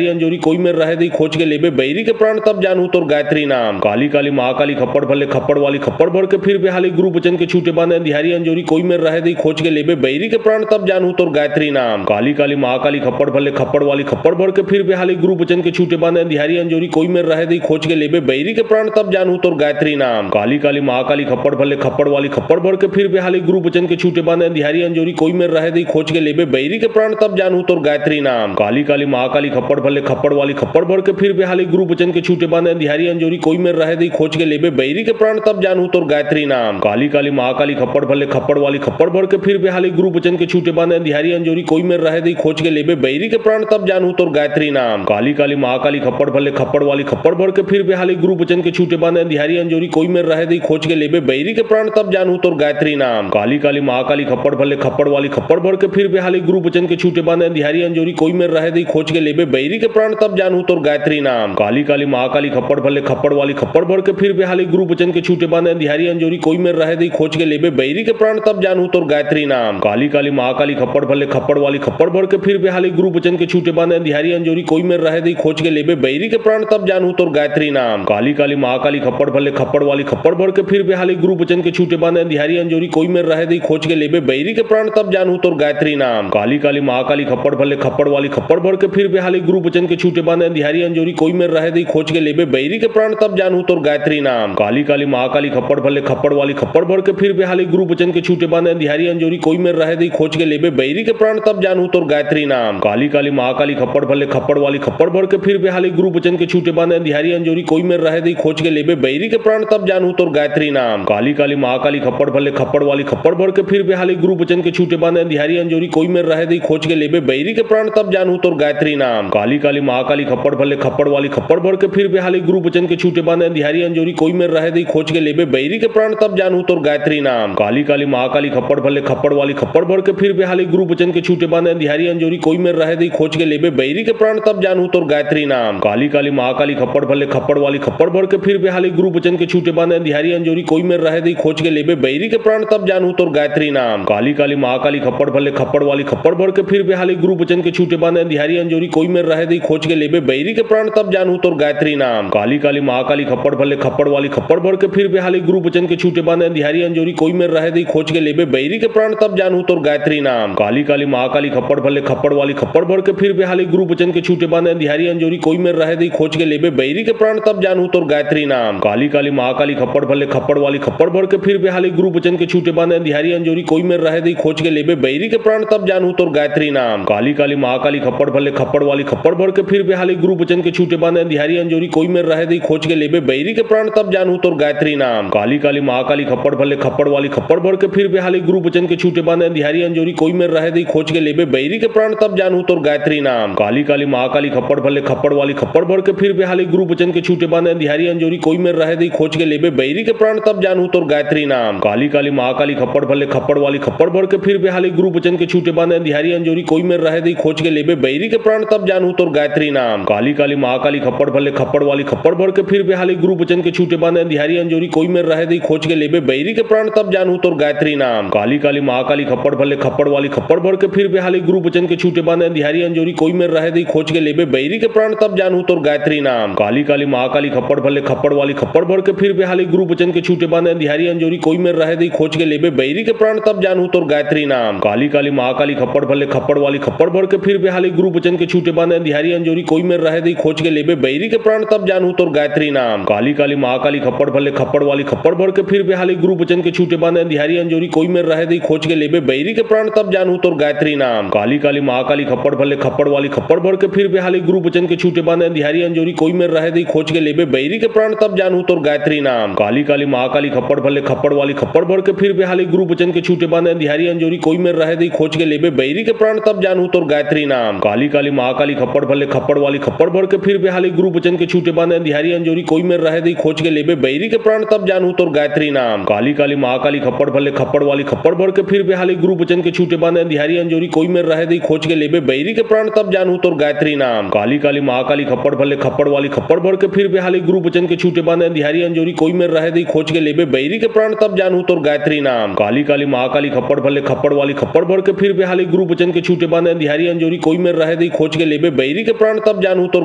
अंजोरी कोई में रहे दी खोज के लेबे बैरी के प्राण तब जानू तोर गायत्री नाम। काली काली महाकाली खप्पड़ भले खप्पड़ वाली खप्पड़ भर के फिर बेहाली गुरु बचन के छूटे बांधे अंधियारी अंजोरी कोई में रहे दी खोज के लेबे बैरी के प्राण तब जानू तोर गायत्री नाम। काली काली महाकाली खप्पड़ भले खप्पड़ वाली खप्पड़ भर के फिर बेहाली गुरु बचन के छूटे बांधे अंधियारी अंजोरी कोई में रहे दी खोज के लेबे बैरी के प्राण तब जानू तोर गायत्री नाम। काली काली महाकाली खप्पड़ भले खप्पड़ वाली खप्पड़ भर के फिर बेहाली गुरु बचन के छूटे बांधे अंधियारी अंजोरी कोई में रहे दी खोज के लेबे बैरी के प्राण तब जानू तोर गायत्री नाम। काली काली महाकाली खप्पड़ भले खप्पड़ वाली खप्पड़ भर के फिर बेहाली गुरु बचन के छूटे बांधे अंधियारी अंजोरी कोई में रहे दी खोज के लेबे बैरी के प्राण तब जानू तोर गायत्री नाम। काली काली महाकाली खप्पड़ भले खप्पड़ वाली खप्पड़ भर के फिर बेहाली गुरु बचन के छूटे बांधे अंधियारी अंजोरी कोई में रहे दी खोज के लेबे बैरी के प्राण तब जानू तोर गायत्री नाम। काली काली महाकाली खप्पड़ भले खप्पड़ वाली खप्पड़ भर के फिर बेहाली गुरु बचन के छूटे बांधे अंधियारी अंजोरी कोई में रहे दी खोज के लेबे बैरी के प्राण तब जानू तोर गायत्री नाम। काली काली महाकाली खप्पड़ भले खप्पड़ वाली खप्पड़ भर के फिर बेहाली गुरु बचन के छूटे बांधे अंधियारी अंजोरी कोई में रहे दी खोज के लेबे बैरी के प्राण तब जानू तोर गायत्री नाम। काली काली महाकाली खप्पड़ भले खप्पड़ वाली खप्पड़ भर के फिर बेहाली गुरु बचन के छूटे बांधे अंधियारी अंजोरी कोई में रहे दी खोज के लेबे बैरी के प्राण तब जानू तोर गायत्री नाम। काली काली महाकाली खप्पड़ भले खप्पड़ वाली खप्पड़ भर के फिर बेहाली गुरु बचन के छूटे बांधे अंधियारी अंजोरी कोई में रहे दी खोज के लेबे बैरी के प्राण तब जानू तोर गायत्री नाम। काली काली महाकाली खप्पड़ भले खप्पड़ वाली खप्पड़ भर के फिर बेहाली गुरु बचन के छूटे बांधे अंधियारी अंजोरी कोई में रहे दी खोज के लेबे बैरी के प्राण तब जानू तोर गायत्री नाम। काली काली महाकाली खप्पड़ भले खप्पड़ वाली खप्पड़ भर के फिर बेहाली गुरु बचन के छूटे बांधे अंधियारी अंजोरी कोई में रहे दी खोज के लेबे बैरी के प्राण तब जानू तोर गायत्री नाम। काली काली महाकाली खप्पड़ भले खप्पड़ वाली खप्पड़ भर के फिर बेहाली गुरु बचन के छूटे बांधे अंधियारी अंजोरी कोई में रहे दी खोज के लेबे बैरी के प्राण तब जानू तोर गायत्री नाम। काली काली महाकाली खप्पड़ भले खप्पड़ वाली खप्पड़ भर के फिर बेहाली गुरु बचन के छूटे बांधे अंधियारी अंजोरी कोई में रहे दी खोज के लेबे बैरी के प्राण तब जानू तोर गायत्री नाम। काली काली महाकाली खप्पड़ भले खप्पड़ वाली खप्पड़ भर के फिर बेहाली गुरु बचन के छूटे बांधे अंधियारी अंजोरी कोई में रहे दी खोज के लेबे बैरी के प्राण तब जानू तोर गायत्री नाम। काली काली महाकाली खप्पड़ भले खप्पड़ वाली खप्पड़ भर के फिर बेहाली गुरु बचन के छूटे बांधे अंधियारी अंजोरी कोई में रहे दी खोज के लेबे बैरी के प्राण तब जानू तोर गायत्री नाम। काली काली महाकाली खप्पड़ भले खप्पड़ वाली खप्पड़ भर के फिर बेहाली गुरु बचन के छूटे बांधे अंधियारी अंजोरी कोई में रहे दी खोज के लेबे बैरी के प्राण तब जानू तोर गायत्री नाम। काली काली महाकाली खप्पड़ भले खप्पड़ वाली खप्पड़ भर के फिर बेहाली गुरु बचन के छूटे बांधे अंधियारी अंजोरी कोई में रहे दी खोज के लेबे बैरी के प्राण तब जानू तोर गायत्री नाम। काली काली महाकाली खप्पड़ भले खप्पड़ वाली खप्पड़ भर के फिर बेहाली गुरु बचन के छूटे बांधे अंधियारी अंजोरी कोई में रहे दी खोज के लेबे बैरी के प्राण तब जानू तोर गायत्री नाम। काली काली महाकाली खप्पड़ भले खप्पड़ वाली खप्पड़ भर के फिर बेहाली गुरु बचन के छूटे बांधे अंधियारी अंजोरी कोई में रहे दी खोज के लेबे बैरी के प्राण तब जानू तोर गायत्री नाम। काली काली महाकाली खप्पड़ भले खप्पड़ वाली खप्पड़ भर के फिर बेहाली गुरु बचन के छूटे बांधे अंधियारी अंजोरी कोई में रहे दी खोज के लेबे बैरी के प्राण तब जानू तोर गायत्री नाम। काली काली महाकाली खप्पड़ भले खप्पड़ वाली खप्पड़ भर के फिर बेहाली गुरु बचन के छूटे बांधे अंधियारी अंजोरी कोई में रहे दी खोज के लेबे बैरी के प्राण तब जानू तोर गायत्री नाम। काली काली महाकाली खप्पड़ भले खप्पड़ वाली खप्पड़ भर के फिर बेहाली गुरु बचन के छूटे बांधे अंधियारी अंजोरी कोई में रहे दी खोज के लेबे बैरी के प्राण तब जानू तोर गायत्री नाम। काली काली महाकाली खप्पड़ भले खप्पड़ वाली खप्पड़ भर के फिर बेहाली गुरु बचन के छूटे बांधे अंधियारी अंजोरी कोई में रहे दी खोज के लेबे बैरी के प्राण तब जानू तोर गायत्री नाम। काली काली महाकाली खप्पड़ भले खप्पड़ वाली खप्पड़ भर के फिर बेहाली गुरु बचन के छूटे बांधे अंधियारी अंजोरी कोई में रहे दी खोज के लेबे बैरी के प्राण तब जानू तोर गायत्री नाम। काली काली महाकाली खप्पड़ भले खप्पड़ वाली खप्पड़ भर के फिर बेहाली गुरु बचन के छूटे बांधे अंधियारी अंजोरी कोई में रहे दी खोज के के लेबे बैरी के प्राण तब जानू तोर गायत्री नाम। काली काली महाकाली खप्पड़ भले खप्पड़ वाली खप्पड़ भर के फिर बेहाली गुरु बचन के छूटे बांधे अंधियारी अंजोरी कोई में रहे दी खोज के लेबे बैरी के प्राण तब जानू तोर गायत्री नाम। काली काली महाकाली खप्पड़ भले खप्पड़ वाली खप्पड़ भर के फिर बेहाली गुरु बचन के छूटे बांधे अंधियारी अंजोरी कोई में रहे दी खोज के लेबे बैरी के प्राण तब जानू तोर गायत्री नाम। काली काली महाकाली खप्पड़ भले खप्पड़ वाली खप्पड़ भर के फिर बेहाली गुरु बचन के छूटे बांधे अंधियारी अंजोरी कोई में रहे दी खोज के लेबे बैरी के प्राण तब जानू तोर गायत्री नाम। काली काली महाकाली खप्पड़ भले खप्पड़ वाली खप्पड़ भर के फिर बेहाली गुरु बचन के छूटे बांधे अंधियारी अंजोरी कोई में रहे दी खोज के लेबे बैरी के प्राण तब जानू तोर गायत्री नाम। काली काली महाकाली खप्पड़ भले खप्पड़ वाली खप्पड़ भर के फिर बेहाली गुरु बचन के छूटे बांधे अंधियारी अंजोरी कोई में रहे दी खोज के लेबे बैरी के प्राण तब जानू तोर गायत्री नाम। काली काली महाकाली खप्पड़ भले खप्पड़ वाली खप्पड़ भर के फिर बेहाली गुरु बचन के छूटे बांधे अंधियारी अंजोरी कोई में रहे दी खोज के लेबे बैरी के प्राण तब जानू तोर गायत्री नाम। काली काली महाकाली खप्पड़ भले खप्पड़ वाली खप्पड़ भर के फिर बेहाली गुरु बचन के छूटे बांधे अंधियारी अंजोरी कोई में रहे दी खोज के लेबे बैरी के प्राण तब जानू तोर गायत्री नाम। काली काली महाकाली खप्पड़ भले खप्पड़ वाली खप्पड़ भर के फिर बेहाली गुरु बचन के छूटे बांधे अंधियारी अंजोरी कोई में रहे दी खोज के लेबे बैरी के प्राण तब जानू तोर गायत्री नाम। काली काली महाकाली खप्पड़ भले खप्पड़ वाली खप्पड़ भर के फिर बेहाली गुरु बचन के छूटे बांधे अंधियारी अंजोरी कोई में रहे दी खोज के लेबे बैरी के प्राण तब जानू तोर गायत्री नाम। काली काली महाकाली खप्पड़ भले खप्पड़ वाली खप्पड़ भर के फिर बेहाली गुरु बचन के छूटे बांधे अंधियारी अंजोरी कोई में रहे दी खोज के लेबे बैरी के प्राण तब जानू तोर गायत्री नाम। काली काली महाकाली खप्पड़ भले खप्पड़ वाली खप्पड़ भर के फिर बेहाली गुरु बचन के छूटे बांधे अंधियारी अंजोरी कोई में रहे दी खोज के लेबे बैरी के प्राण तब जानू तोर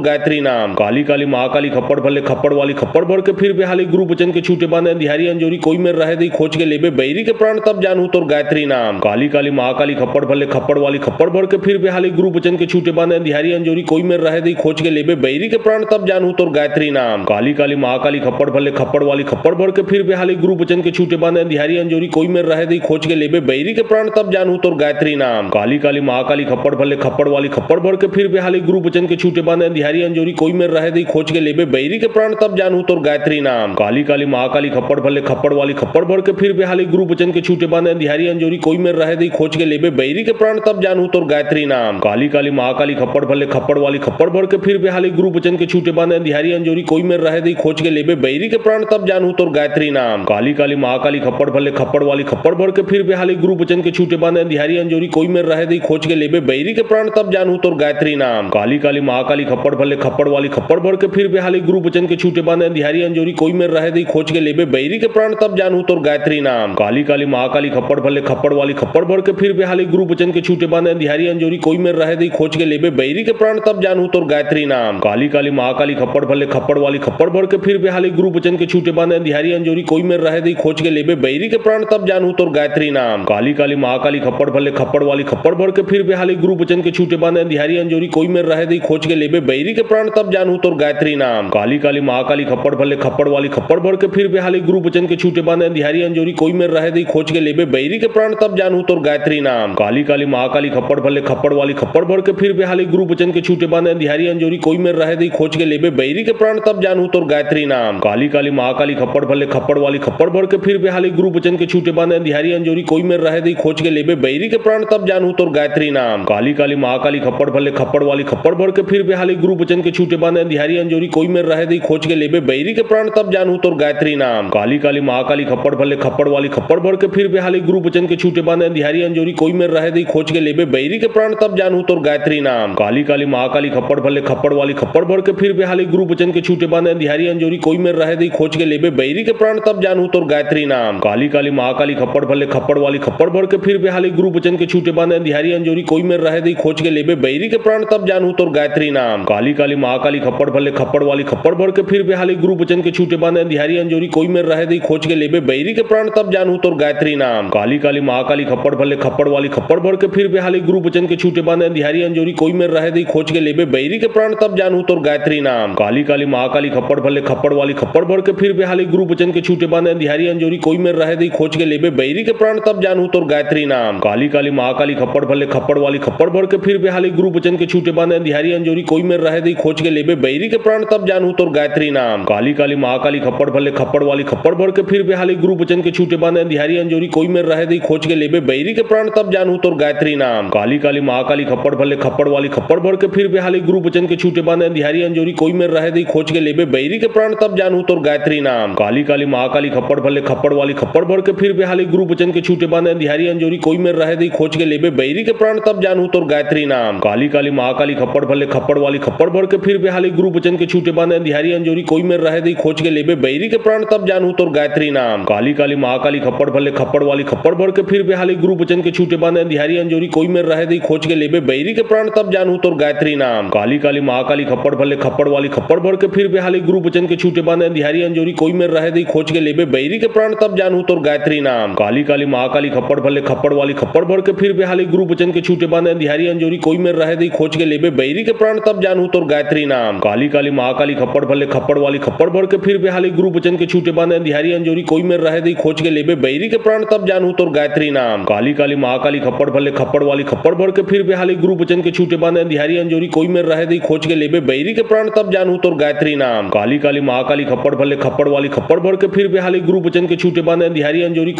गायत्री नाम। काली काली महाकाली खप्पड़ भले खप्पड़ वाली खप्पड़ भर के फिर बेहाली गुरु बचन के छूटे बांधे अंधियारी अंजोरी कोई में रहे दी खोज के लेबे बैरी के प्राण तब जानू तोर गायत्री नाम। काली काली महाकाली खप्पड़ भले खप्पड़ वाली खप्पड़ भर के फिर बेहाली गुरु बचन के छूटे बांधे अंधियारी अंजोरी कोई में रहे दी खोज के लेबे बैरी के प्राण तब जानू तोर गायत्री नाम। काली काली महाकाली खप्पड़ भले खप्पड़ वाली खप्पड़ भर के फिर बेहाली गुरु बचन के छूटे बांधे अंधियारी अंजोरी कोई में रहे दी खोज के लेबे बैरी के प्राण तब जानू तोर गायत्री नाम। काली काली महाकाली खप्पड़ भले खप्पड़ वाली खप्पड़ भर के फिर बेहाली गुरु बचन के छूटे बांधे अंधियारी अंजोरी कोई में रहे दी खोज के लेबे बैरी के प्राण तब जानू तोर गायत्री नाम। काली काली महाकाली खप्पड़ भले खप्पड़ वाली खप्पड़ भर के फिर बेहाली गुरु बचन के छूटे बांधे अंधियारी अंजोरी कोई में रहे दी खोज के लेबे बैरी के प्राण तब जानू तोर गायत्री नाम। काली काली महाकाली खप्पड़ भले खप्पड़ वाली खप्पड़ भर के फिर बेहाली गुरु बचन के छूटे बांधे अंधियारी अंजोरी कोई में रहे दी खोज के लेबे बैरी के प्राण तब जानू तोर गायत्री नाम। काली काली महाकाली खप्पड़ भले खप्पड़ वाली खप्पड़ भर के फिर बेहाली गुरु बचन के छूटे बांधे अंधियारी अंजोरी कोई में रहे दी खोज के लेबे बैरी के प्राण तब जानू तोर गायत्री नाम। काली काली महाकाली खप्पड़ भले खप्पड़ वाली खप्पड़ भर के फिर बेहाली गुरु बचन के छूटे बांधे अंधियारी अंजोरी कोई में रहे दी खोज के लेबे बैरी के प्राण तब जानू तोर गायत्री नाम। काली काली महाकाली खप्पड़ भले खप्पड़ वाली खप्पड़ भर के फिर बेहाली गुरु बचन के छूटे बांधे अंधियारी अंजोरी कोई में रहे दी खोज के लेबे बैरी के प्राण तब जानू तोर गायत्री नाम। काली काली महाकाली खप्पड़ भले खप्पड़ वाली खप्पड़ भर के फिर बेहाली गुरु बचन के छूटे बांधे अंधियारी अंजोरी कोई में रहे दी खोज के लेबे बैरी के प्राण तब जानू तोर गायत्री नाम। काली काली महाकाली खप्पड़ भले खप्पड़ वाली खप्पड़ भर के फिर बेहाली गुरु बचन के छूटे बांधे अंधियारी अंजोरी कोई में रहे दी खोज के लेबे बैरी के प्राण तब जानू तोर गायत्री नाम। काली काली महाकाली खप्पड़ भले खप्पड़ वाली खप्पड़ भर के फिर बेहाली गुरु बचन के छूटे बांधे अंधियारी अंजोरी कोई में रहे दी खोज के लेबे बैरी के प्राण तब जानू तोर गायत्री नाम। काली काली महाकाली खप्पड़ भले खप्पड़ वाली खप्पड़ भर के फिर बेहाली गुरु बचन के छूटे बांधे अंधियारी अंजोरी कोई में रहे दी खोज के लेबे बैरी के प्राण तब जानू तोर गायत्री नाम। काली काली महाकाली खप्पड़ भले खप्पड़ वाली खप्पड़ भर के फिर बेहाली गुरु बचन के छूटे बांधे अंधियारी अंजोरी कोई में रहे दी खोज के लेबे बैरी के प्राण तब जानू तोर गायत्री नाम। काली काली महाकाली खप्पड़ भले खप्पड़ वाली खप्पड़ भर के फिर बेहाली गुरु बचन के छूटे बांधे अंधियारी अंजोरी कोई में रहे दी खोज के लेबे बैरी के प्राण तब जानू तोर गायत्री नाम। काली काली महाकाली खप्पड़ भले खप्पड़ वाली खप्पड़ भर के फिर बेहाली गुरु बचन के छूटे बांधे अंधियारी अंजोरी कोई में रहे दी खोज के लेबे बैरी के प्राण तब जानू तोर गायत्री नाम। काली काली महाकाली खप्पड़ भले खप्पड़ वाली खप्पड़ भर के फिर बेहाली गुरु बचन के छूटे बांधे अंधियारी अंजोरी कोई में रहे दी खोज के लेबे बैरी के प्राण तब जानू तोर गायत्री नाम। काली काली महाकाली खप्पड़ भले खप्पड़ वाली खप्पड़ भर के फिर बेहाली गुरु बचन के छूटे बांधे अंधियारी अंजोरी कोई में रहे दी खोज के लेबे बैरी के प्राण तब जानू तोर गायत्री नाम। काली काली महाकाली खप्पड़ भले खप्पड़ वाली खप्पड़ भर के फिर बेहाली गुरु बचन के छूटे बांधे अंधियारी अंजोरी कोई में रहे दी खोज के लेबे बैरी के प्राण तब जानू तोर गायत्री नाम। काली काली महाकाली खप्पड़ भले खप्पड़ वाली खप्पड़ भर के फिर बेहाली गुरु बचन के छूटे बांधे अंधियारी अंजोरी कोई में रहे दी खोज के लेबे बैरी के प्राण तब जानू तोर गायत्री नाम। काली काली महाकाली खप्पड़ भले खप्पड़ वाली खप्पड़ भर के फिर बेहाली गुरु बचन के छूटे बांधे अंधियारी अंजोरी कोई में रहे दी खोज के लेबे बैरी के प्राण तब जानू तोर गायत्री नाम। काली काली महाकाली खप्पड़ भले खप्पड़ वाली खप्पड़ भर के फिर बेहाली गुरु बचन के छूटे बांधे अंधियारी अंजोरी कोई में रहे दी खोज के लेबे बैरी के प्राण तब जानू तोर गायत्री नाम। काली काली महाकाली खप्पड़ भले खप्पड़ वाली खप्पड़ भर के फिर बेहाली गुरु बचन के छूटे बांधे अंधियारी अंजोरी कोई में रहे दी खोज के लेबे बैरी के प्राण तब जानू तोर गायत्री नाम। काली काली महाकाली खप्पड़ भले खप्पड़ वाली खप्पड़ भर के फिर बेहाली गुरु बचन के छूटे बांधे अंधियारी अंजोरी कोई में रहे दी खोज के लेबे बैरी के प्राण तब जानू तोर गायत्री नाम। काली काली महाकाली खप्पड़ भले खप्पड़ वाली खप्पड़ भर के फिर बेहाली गुरु बचन के छूटे बांधे अंधियारी अंजोरी कोई में रहे दी खोज के लेबे बैरी के प्राण तब जानू तोर गायत्री गायत्री नाम काली काली महाकाली खप्पड़ भले खप्पड़ वाली खप्पड़ भर के फिर बेहाली गुरु बचन के छूटे बांधे अंधियारी अंजोरी कोई में रहे दी खोज के लेबे बैरी के प्राण तब जानू तोर गायत्री नाम काली काली महाकाली खप्पड़ भले खप्पड़ वाली खप्पड़ भर के फिर बेहाली गुरु बचन के छूटे बांधे अंधियारी अंजोरी कोई में रहे दी खोज के लेबे बैरी के प्राण तब जानू तोर गायत्री नाम काली काली महाकाली खप्पड़ भले खप्पड़ वाली खप्पड़ भर के फिर बेहाली गुरु बचन के छूटे बांधे अंधियारी अंजोरी कोई में रहे दी खोज के लेबे बैरी के प्राण तब जानू तोर गायत्री नाम काली काली महाकाली खप्पड़ भले खप्पड़ वाली खप्पड़ भर के फिर बेहाली गुरु बचन के छूटे बांधे अंधियारी अंजोरी कोई में रहे दी खोज के लेबे बैरी के प्राण तब जानू तोर गायत्री नाम काली काली महाकाली खप्पड़ भले खप्पड़ वाली खप्पड़ भर के फिर बेहाली गुरु बचन के छूटे बांधे अंधियारी अंजोरी कोई में रहे दी खोज के लेबे बैरी के प्राण तब जानू तोर गायत्री नाम काली काली महाकाली खप्पड़ भले खप्पड़ वाली खप्पड़ भर के फिर बेहाली गुरु बचन के छूटे बांधे अंधियारी अंजोरी कोई में रहे दी खोज के लेबे बैरी के प्राण तब जानू तोर गायत्री नाम काली काली महाकाली खप्पड़ भले खप्पड़ वाली खप्पड़ भर के फिर बेहाली गुरु बचन के छूटे बांधे अंधियारी अंजोरी